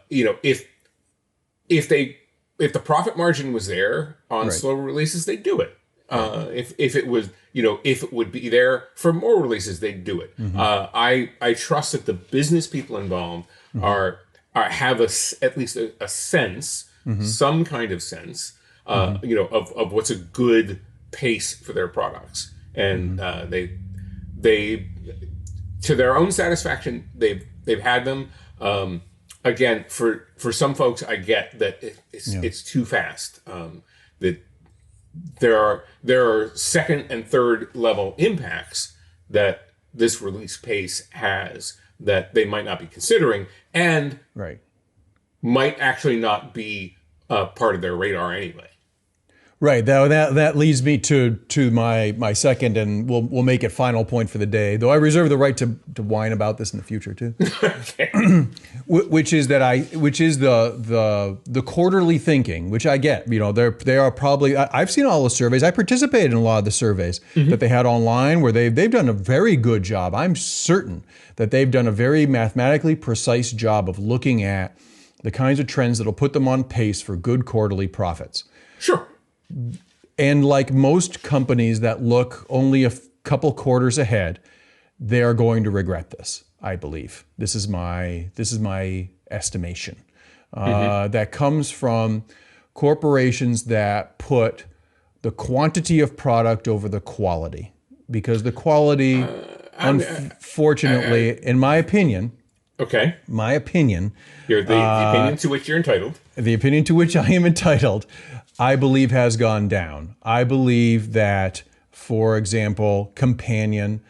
Speaker 1: If the profit margin was there on slower releases, they'd do it. If it would be there for more releases, they'd do it. I trust that the business people involved have at least a sense, some kind of sense, of what's a good pace for their products, and they to their own satisfaction, they've had them. Again, for some folks, I get that it's too fast. That there are second and third level impacts that this release pace has that they might not be considering, and might actually not be part of their radar anyway.
Speaker 2: Right. That leads me to my second, and we'll make it final point for the day. Though I reserve the right to whine about this in the future too.
Speaker 1: Okay.
Speaker 2: which is the quarterly thinking, which I get. You know, they are probably. I've seen all the surveys. I participated in a lot of the surveys that they had online, where they've done a very good job. I'm certain that they've done a very mathematically precise job of looking at the kinds of trends that'll put them on pace for good quarterly profits.
Speaker 1: Sure.
Speaker 2: And like most companies that look only a couple quarters ahead, they are going to regret this, I believe. This is my estimation. That comes from corporations that put the quantity of product over the quality. Because the quality, unfortunately, in my opinion,
Speaker 1: Okay.
Speaker 2: You're
Speaker 1: the opinion to which you're entitled.
Speaker 2: The opinion to which I am entitled, I believe has gone down. I believe that, for example, Companion,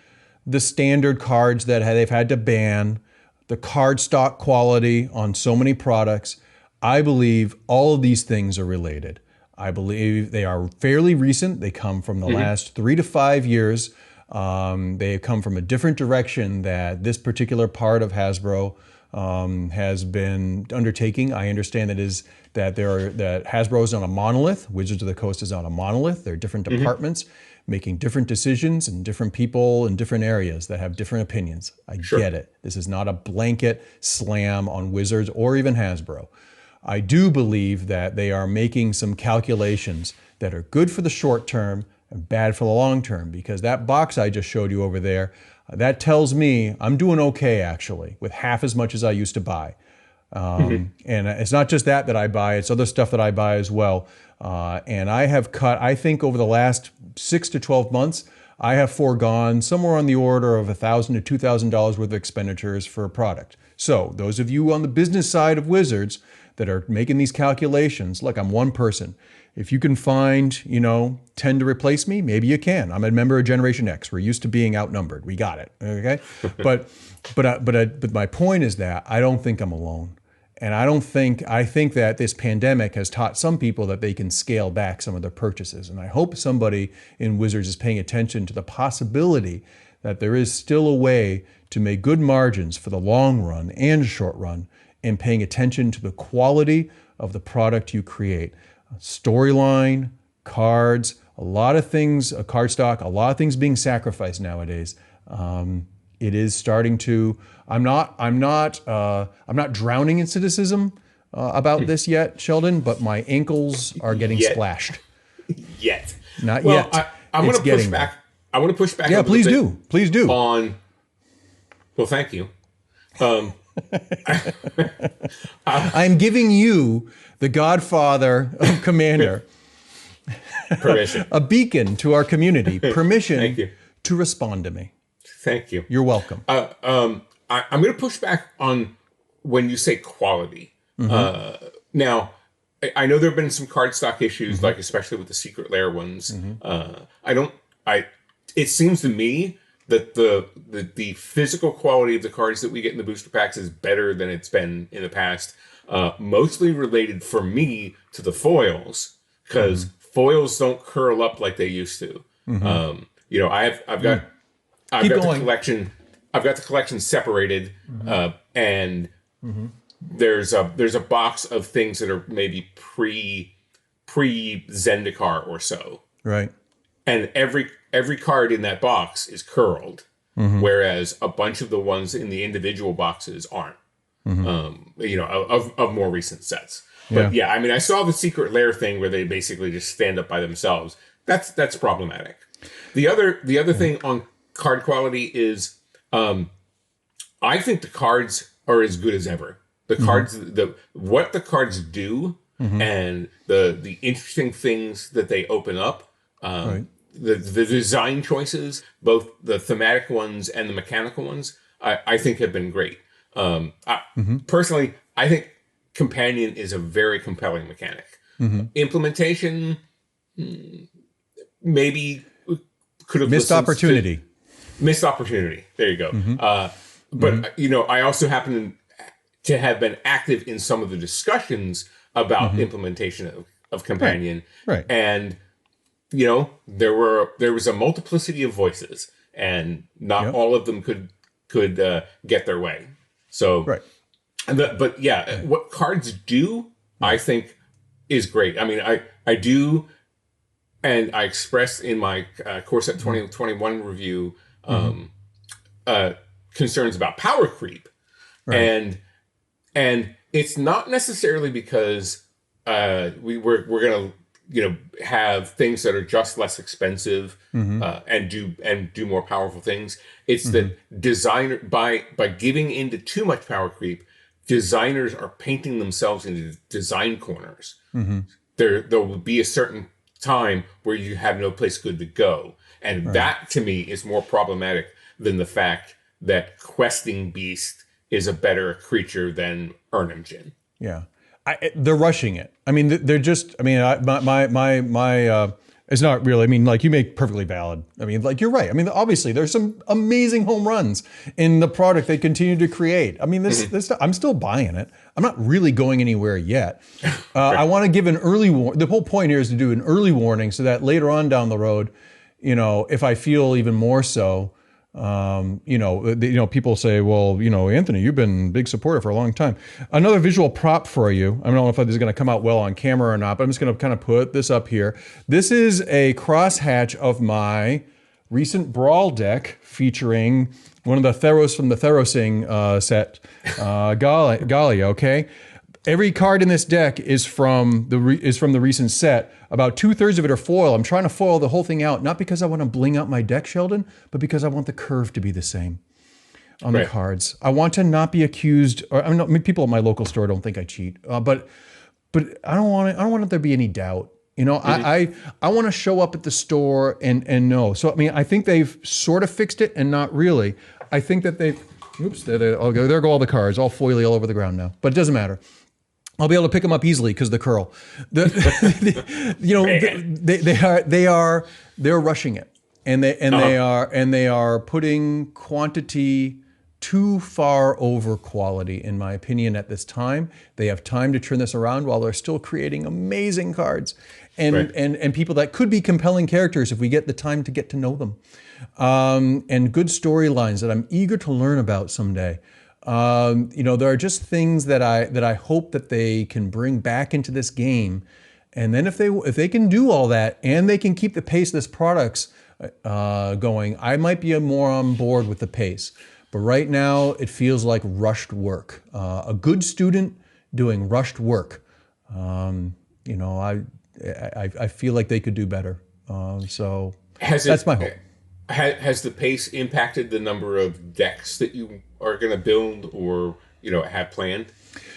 Speaker 2: the standard cards that they've had to ban, the card stock quality on so many products, I believe all of these things are related. I believe they are fairly recent. They come from the last 3 to 5 years. They come from a different direction that this particular part of Hasbro has been undertaking. I understand that Hasbro is on a monolith. Wizards of the Coast is on a monolith. There are different departments making different decisions, and different people in different areas that have different opinions. I get it. This is not a blanket slam on Wizards or even Hasbro. I do believe that they are making some calculations that are good for the short term and bad for the long term, because that box I just showed you over there, that tells me I'm doing okay, actually, with half as much as I used to buy. And it's not just that I buy, it's other stuff that I buy as well. And I have cut, I think over the last 6 to 12 months, I have foregone somewhere on the order of $1,000 to $2,000 worth of expenditures for a product. So those of you on the business side of Wizards that are making these calculations, look, I'm one person. If you can find, 10 to replace me, maybe you can. I'm a member of Generation X. We're used to being outnumbered. We got it. Okay. But my point is that I don't think I'm alone. And I think that this pandemic has taught some people that they can scale back some of their purchases. And I hope somebody in Wizards is paying attention to the possibility that there is still a way to make good margins for the long run and short run, and paying attention to the quality of the product you create. Storyline, cards, a lot of things, a card stock, a lot of things being sacrificed nowadays. It is starting to. I'm not drowning in cynicism about this yet, Sheldon. But my ankles are getting splashed. Not yet.
Speaker 1: I'm going to push back. I want to push back.
Speaker 2: Yeah, please do. Please do.
Speaker 1: Well, thank you.
Speaker 2: I'm giving you, the godfather of Comannder,
Speaker 1: permission,
Speaker 2: a beacon to our community, permission
Speaker 1: Thank you.
Speaker 2: to respond to me.
Speaker 1: Thank you.
Speaker 2: You're welcome.
Speaker 1: I'm going to push back on when you say quality. Now, I know there have been some cardstock issues, like especially with the Secret Lair ones. It seems to me that the physical quality of the cards that we get in the booster packs is better than it's been in the past. Mostly related for me to the foils, because foils don't curl up like they used to. I've got the collection. I've got the collection separated, and there's a box of things that are maybe pre Zendikar or so.
Speaker 2: Right.
Speaker 1: And every card in that box is curled, whereas a bunch of the ones in the individual boxes aren't. Of more recent sets. But yeah, I mean, I saw the Secret Lair thing where they basically just stand up by themselves. That's problematic. The other thing on card quality is, I think the cards are as good as ever. The cards, what the cards do, and the interesting things that they open up. The design choices, both the thematic ones and the mechanical ones, I think have been great. Personally, I think Companion is a very compelling mechanic. Implementation, maybe could have
Speaker 2: missed opportunity.
Speaker 1: Missed opportunity. There you go. But I also happen to have been active in some of the discussions about implementation of companion.
Speaker 2: Right.
Speaker 1: And, you know, there was a multiplicity of voices, and not all of them could get their way. So,
Speaker 2: right.
Speaker 1: But yeah, what cards do, I think, is great. I mean, I do, and I expressed in my Core Set 2021 review concerns about power creep, and it's not necessarily because we're gonna have things that are just less expensive and do more powerful things. It's that designer by giving into too much power creep, designers are painting themselves into design corners. There will be a certain time where you have no place good to go, and that to me is more problematic than the fact that Questing Beast is a better creature than Urnimjin.
Speaker 2: Yeah. They're rushing it. I mean, they're just, I mean, my it's not really, I mean, like, you make perfectly valid. I mean, like, you're right. I mean, obviously there's some amazing home runs in the product they continue to create. I mean, this I'm still buying it. I'm not really going anywhere yet. I want to give an early warning. The whole point here is to do an early warning so that later on down the road, if I feel even more so, people say, well, Anthony, you've been a big supporter for a long time. Another visual prop for you. I don't know if this is going to come out well on camera or not, but I'm just going to kind of put this up here. This is a crosshatch of my recent Brawl deck featuring one of the Theros from the Therosing set, Galia, okay? Every card in this deck is from the recent set. About 2/3 of it are foil. I'm trying to foil the whole thing out, not because I want to bling out my deck, Sheldon, but because I want the curve to be the same on the cards. I want to not be accused, or I mean, people at my local store don't think I cheat, but I don't want there to be any doubt. I want to show up at the store and know. So I mean, I think they've sort of fixed it, and not really. I think that they've. Oops, there go all the cards, all foily all over the ground now. But it doesn't matter. I'll be able to pick them up easily because the curl. They're rushing it, and they are putting quantity too far over quality, in my opinion, at this time. They have time to turn this around while they're still creating amazing cards and people that could be compelling characters if we get the time to get to know them, and good storylines that I'm eager to learn about someday. There are just things that I hope that they can bring back into this game, and then if they can do all that and they can keep the pace of this product's going, I might be more on board with the pace. But right now, it feels like rushed work. A good student doing rushed work. I feel like they could do better. So that's my hope.
Speaker 1: Has the pace impacted the number of decks that you are going to build or have planned?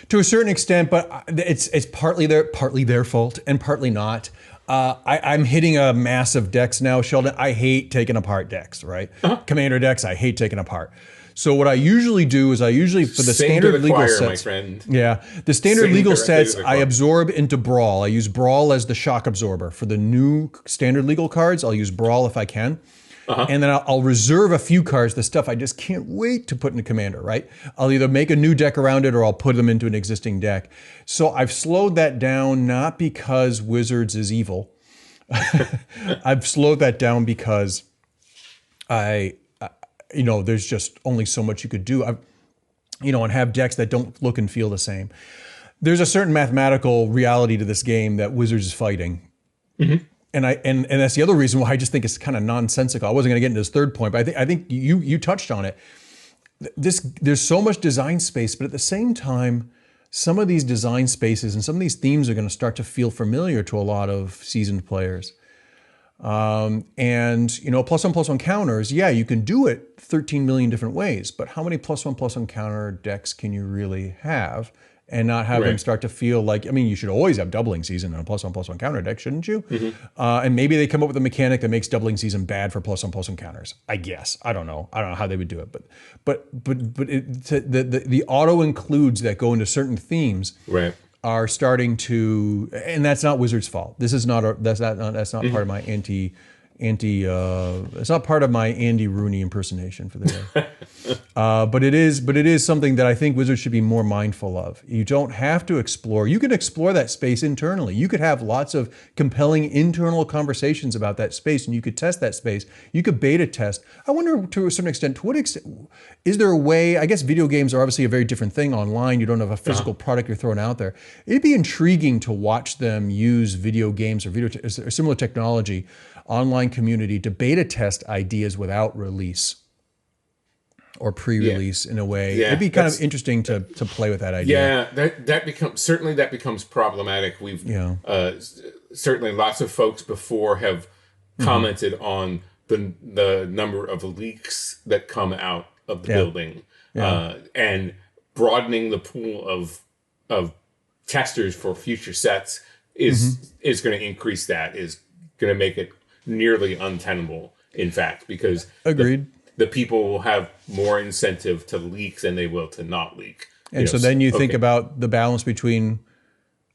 Speaker 2: To a certain extent, but it's partly their fault and partly not. I'm hitting a mass of decks now, Sheldon. I hate taking apart decks, right? Comannder decks, I hate taking apart. So what I usually do is for the standard legal sets, my friend. Yeah, the standard legal sets I absorb into Brawl. I use Brawl as the shock absorber. For the new standard legal cards, I'll use Brawl if I can. And then I'll reserve a few cards, the stuff I just can't wait to put in a Comannder, right? I'll either make a new deck around it or I'll put them into an existing deck. So I've slowed that down, not because Wizards is evil. I've slowed that down because there's just only so much you could do. And have decks that don't look and feel the same. There's a certain mathematical reality to this game that Wizards is fighting. And that's the other reason why I just think it's kind of nonsensical. I wasn't going to get into this third point, but I think you touched on it. There's so much design space, but at the same time, some of these design spaces and some of these themes are going to start to feel familiar to a lot of seasoned players. +1/+1 counters, yeah, you can do it 13 million different ways, but how many +1/+1 counter decks can you really have and not have them start to feel like, you should always have doubling season on a +1/+1 counter deck, shouldn't you? And maybe they come up with a mechanic that makes doubling season bad for +1/+1 counters. I guess. I don't know how they would do it, but the auto includes that go into certain themes are starting to, and that's not Wizards' fault. This is not that's not part of my it's not part of my Andy Rooney impersonation for the day. But it is something that I think Wizards should be more mindful of. You don't have to explore. You can explore that space internally. You could have lots of compelling internal conversations about that space, and you could test that space. You could beta test. I wonder, to a certain extent, to what extent is there a way? I guess video games are obviously a very different thing online. You don't have a physical product you're throwing out there. It'd be intriguing to watch them use video games or or similar technology, online community, to beta test ideas without release or pre-release in a way.
Speaker 1: Yeah,
Speaker 2: it'd be kind of interesting to play with that idea.
Speaker 1: Yeah, that becomes problematic. We've certainly lots of folks before have commented on the number of leaks that come out of the building, and broadening the pool of testers for future sets is going to increase that, is going to make it nearly untenable, in fact, because
Speaker 2: agreed.
Speaker 1: The people will have more incentive to leak than they will to not leak.
Speaker 2: And so then you think about the balance between,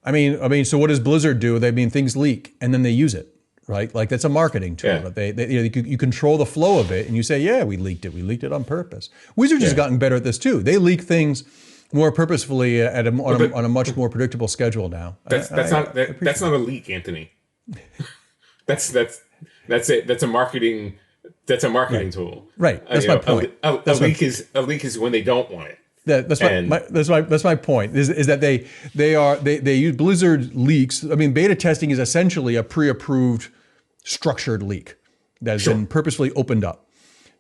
Speaker 2: I mean, so what does Blizzard do? Things leak and then they use it, right? Like that's a marketing tool. Yeah. You control the flow of it and you say, yeah, we leaked it. We leaked it on purpose. Wizards has gotten better at this too. They leak things more purposefully on a much more predictable schedule now.
Speaker 1: That's not a leak, Anthony. That's a marketing tool.
Speaker 2: Right. That's my point.
Speaker 1: A leak is when they don't want it.
Speaker 2: That's my point. Is that they use Blizzard leaks. I mean, beta testing is essentially a pre-approved structured leak that has been purposefully opened up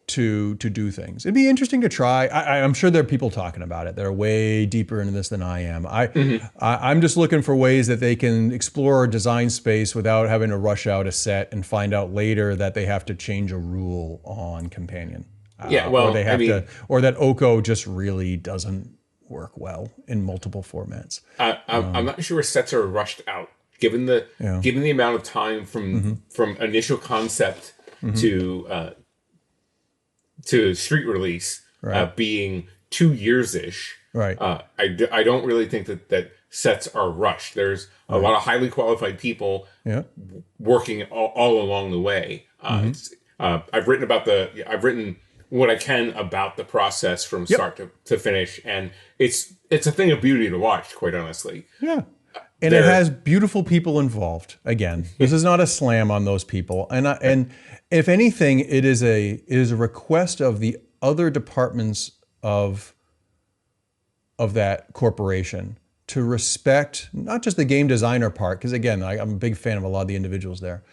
Speaker 2: to do things. It'd be interesting to try. I'm sure there are people talking about it. They're way deeper into this than I am. I'm just looking for ways that they can explore design space without having to rush out a set and find out later that they have to change a rule on Companion. Or that Oko just really doesn't work well in multiple formats.
Speaker 1: I'm not sure sets are rushed out, given the amount of time from initial concept to street release being 2 years-ish.
Speaker 2: Right.
Speaker 1: I don't really think that sets are rushed. There's a lot of highly qualified people working all along the way. I've written what I can about the process from start to finish, and it's a thing of beauty to watch, quite honestly.
Speaker 2: Yeah. And it has beautiful people involved. Again, this is not a slam on those people. And if anything, it is a request of the other departments of that corporation to respect not just the game designer part, because again, I'm a big fan of a lot of the individuals there,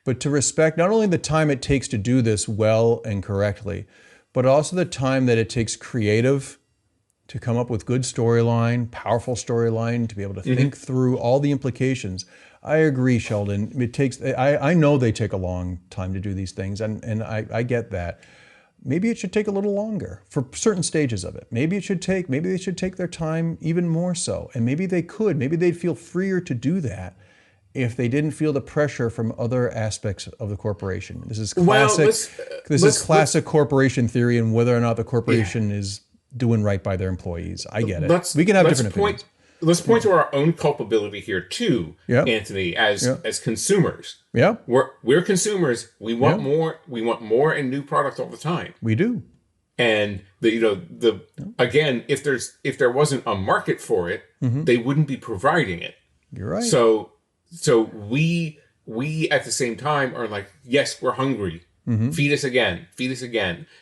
Speaker 2: but to respect not only the time it takes to do this well and correctly, but also the time that it takes creative to come up with good storyline, powerful storyline, to be able to think through all the implications. I agree, Sheldon. It takes. I know they take a long time to do these things, and I get that. Maybe it should take a little longer for certain stages of it. Maybe they should take their time even more so, and maybe they'd feel freer to do that if they didn't feel the pressure from other aspects of the corporation. This is classic corporation theory, and whether or not the corporation is doing right by their employees. I get it. We can have different opinions.
Speaker 1: Let's point to our own culpability here too, Anthony, as consumers.
Speaker 2: Yeah.
Speaker 1: We're consumers. We want more. We want more and new product all the time.
Speaker 2: We do.
Speaker 1: And again, if there wasn't a market for it, they wouldn't be providing it.
Speaker 2: You're right.
Speaker 1: So we at the same time are like, yes, we're hungry. Feed us again.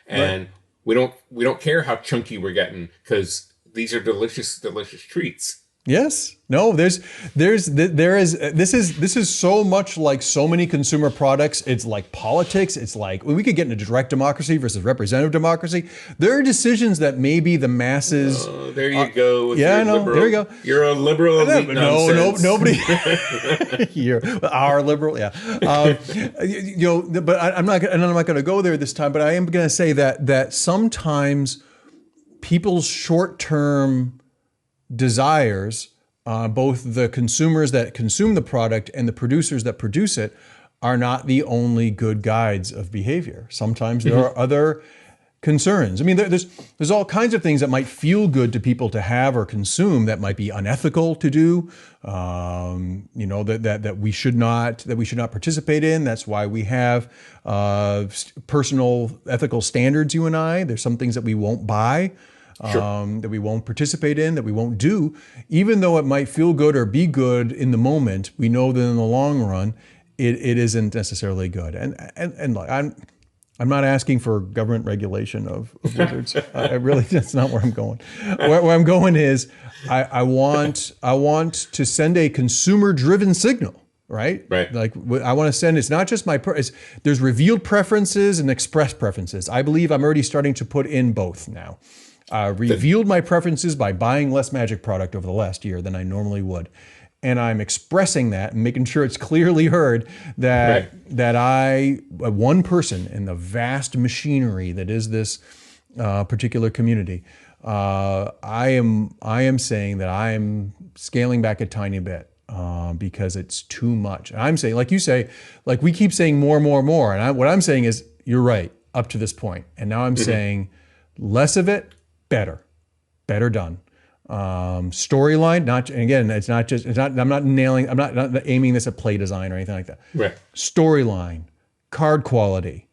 Speaker 1: And we don't care how chunky we're getting, because these are delicious treats.
Speaker 2: Yes. No, this is so much like so many consumer products. It's like politics. It's like we could get into direct democracy versus representative democracy. There are decisions that maybe the masses.
Speaker 1: Oh, there you go.
Speaker 2: There you go.
Speaker 1: You're a liberal elite nonsense.
Speaker 2: Nobody. You're our liberal. Yeah. But I'm not going to go there this time. But I am going to say that sometimes people's short-term desires, both the consumers that consume the product and the producers that produce it, are not the only good guides of behavior. Sometimes there are other concerns. I mean, there's all kinds of things that might feel good to people to have or consume that might be unethical to do. That we should not participate in. That's why we have personal ethical standards. You and I. There's some things that we won't buy. That we won't participate in, that we won't do, even though it might feel good or be good in the moment. We know that in the long run, it isn't necessarily good. And look, I'm not asking for government regulation of wizards. I really, that's not where I'm going. Where I'm going is, I want to send a consumer-driven signal. Right. Like I want to send, it's not just there's revealed preferences and expressed preferences. I believe I'm already starting to put in both now. Revealed my preferences by buying less Magic product over the last year than I normally would. And I'm expressing that and making sure it's clearly heard that one person in the vast machinery that is this particular community, I am saying that I am scaling back a tiny bit because it's too much. And I'm saying, like you say, like we keep saying more. And what I'm saying is, you're right up to this point. And now I'm saying less of it, better done. Storyline, I'm not aiming this at play design or anything like that.
Speaker 1: Right.
Speaker 2: Storyline, card quality,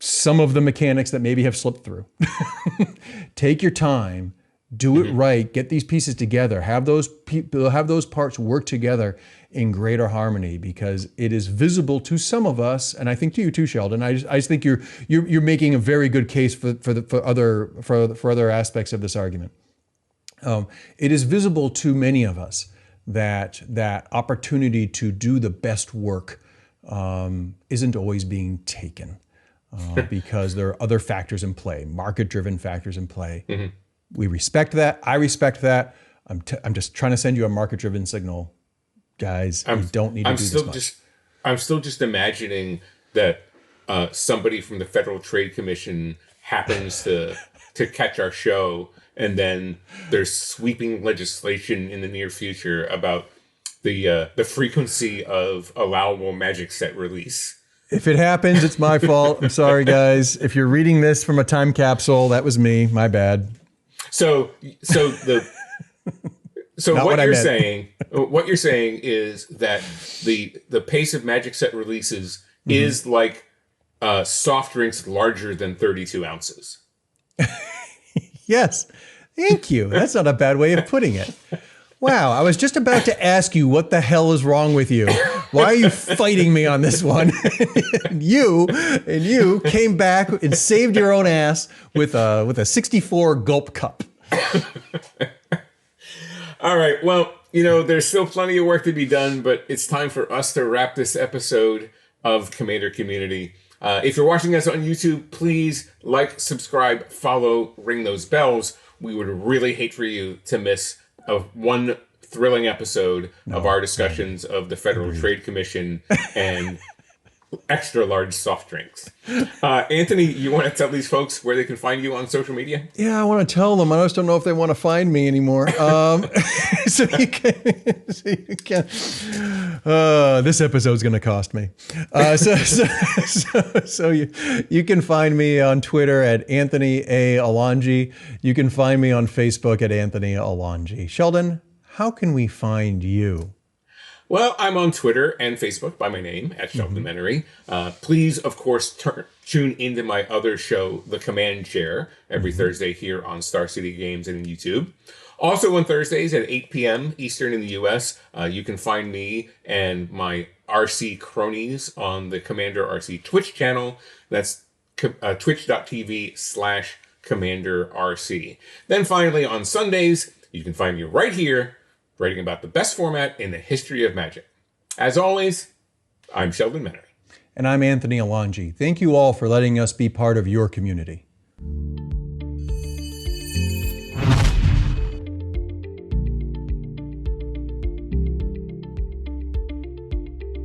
Speaker 2: some of the mechanics that maybe have slipped through. Take your time, do it right, get these pieces together, have those parts work together in greater harmony, because it is visible to some of us, and I think to you too, Sheldon. I just think you're making a very good case for other aspects of this argument. It is visible to many of us that opportunity to do the best work isn't always being taken because there are other factors in play, market-driven factors in play. We respect that. I respect that. I'm just trying to send you a market-driven signal. Guys, we don't need to do this much.
Speaker 1: I'm still just imagining that somebody from the Federal Trade Commission happens to catch our show, and then there's sweeping legislation in the near future about the frequency of allowable Magic set release.
Speaker 2: If it happens, it's my fault. I'm sorry, guys. If you're reading this from a time capsule, that was me. My bad.
Speaker 1: So what you're saying is that the pace of Magic set releases is like soft drinks larger than 32 ounces.
Speaker 2: Yes. Thank you. That's not a bad way of putting it. Wow. I was just about to ask you, what the hell is wrong with you? Why are you fighting me on this one? and you came back and saved your own ass with a 64 gulp cup.
Speaker 1: All right. Well, there's still plenty of work to be done, but it's time for us to wrap this episode of Comannder Community. If you're watching us on YouTube, please like, subscribe, follow, ring those bells. We would really hate for you to miss one thrilling episode of our discussions of the Federal Trade Commission and extra large soft drinks. Anthony, you want to tell these folks where they can find you on social media?
Speaker 2: Yeah, I want to tell them. I just don't know if they want to find me anymore. So you can. This episode's going to cost me. So you can find me on Twitter at Anthony A. Alonji. You can find me on Facebook at Anthony Alonji. Sheldon, how can we find you?
Speaker 1: Well, I'm on Twitter and Facebook by my name, at Sheldon and Anthony. Please, of course, tune into my other show, The Command Chair, every Thursday here on Star City Games and on YouTube. Also on Thursdays at 8 p.m. Eastern in the U.S., you can find me and my RC cronies on the Comannder RC Twitch channel. That's twitch.tv/CommanderRC. Then finally, on Sundays, you can find me right here, writing about the best format in the history of Magic. As always, I'm Sheldon Mannery.
Speaker 2: And I'm Anthony Alonji. Thank you all for letting us be part of your community.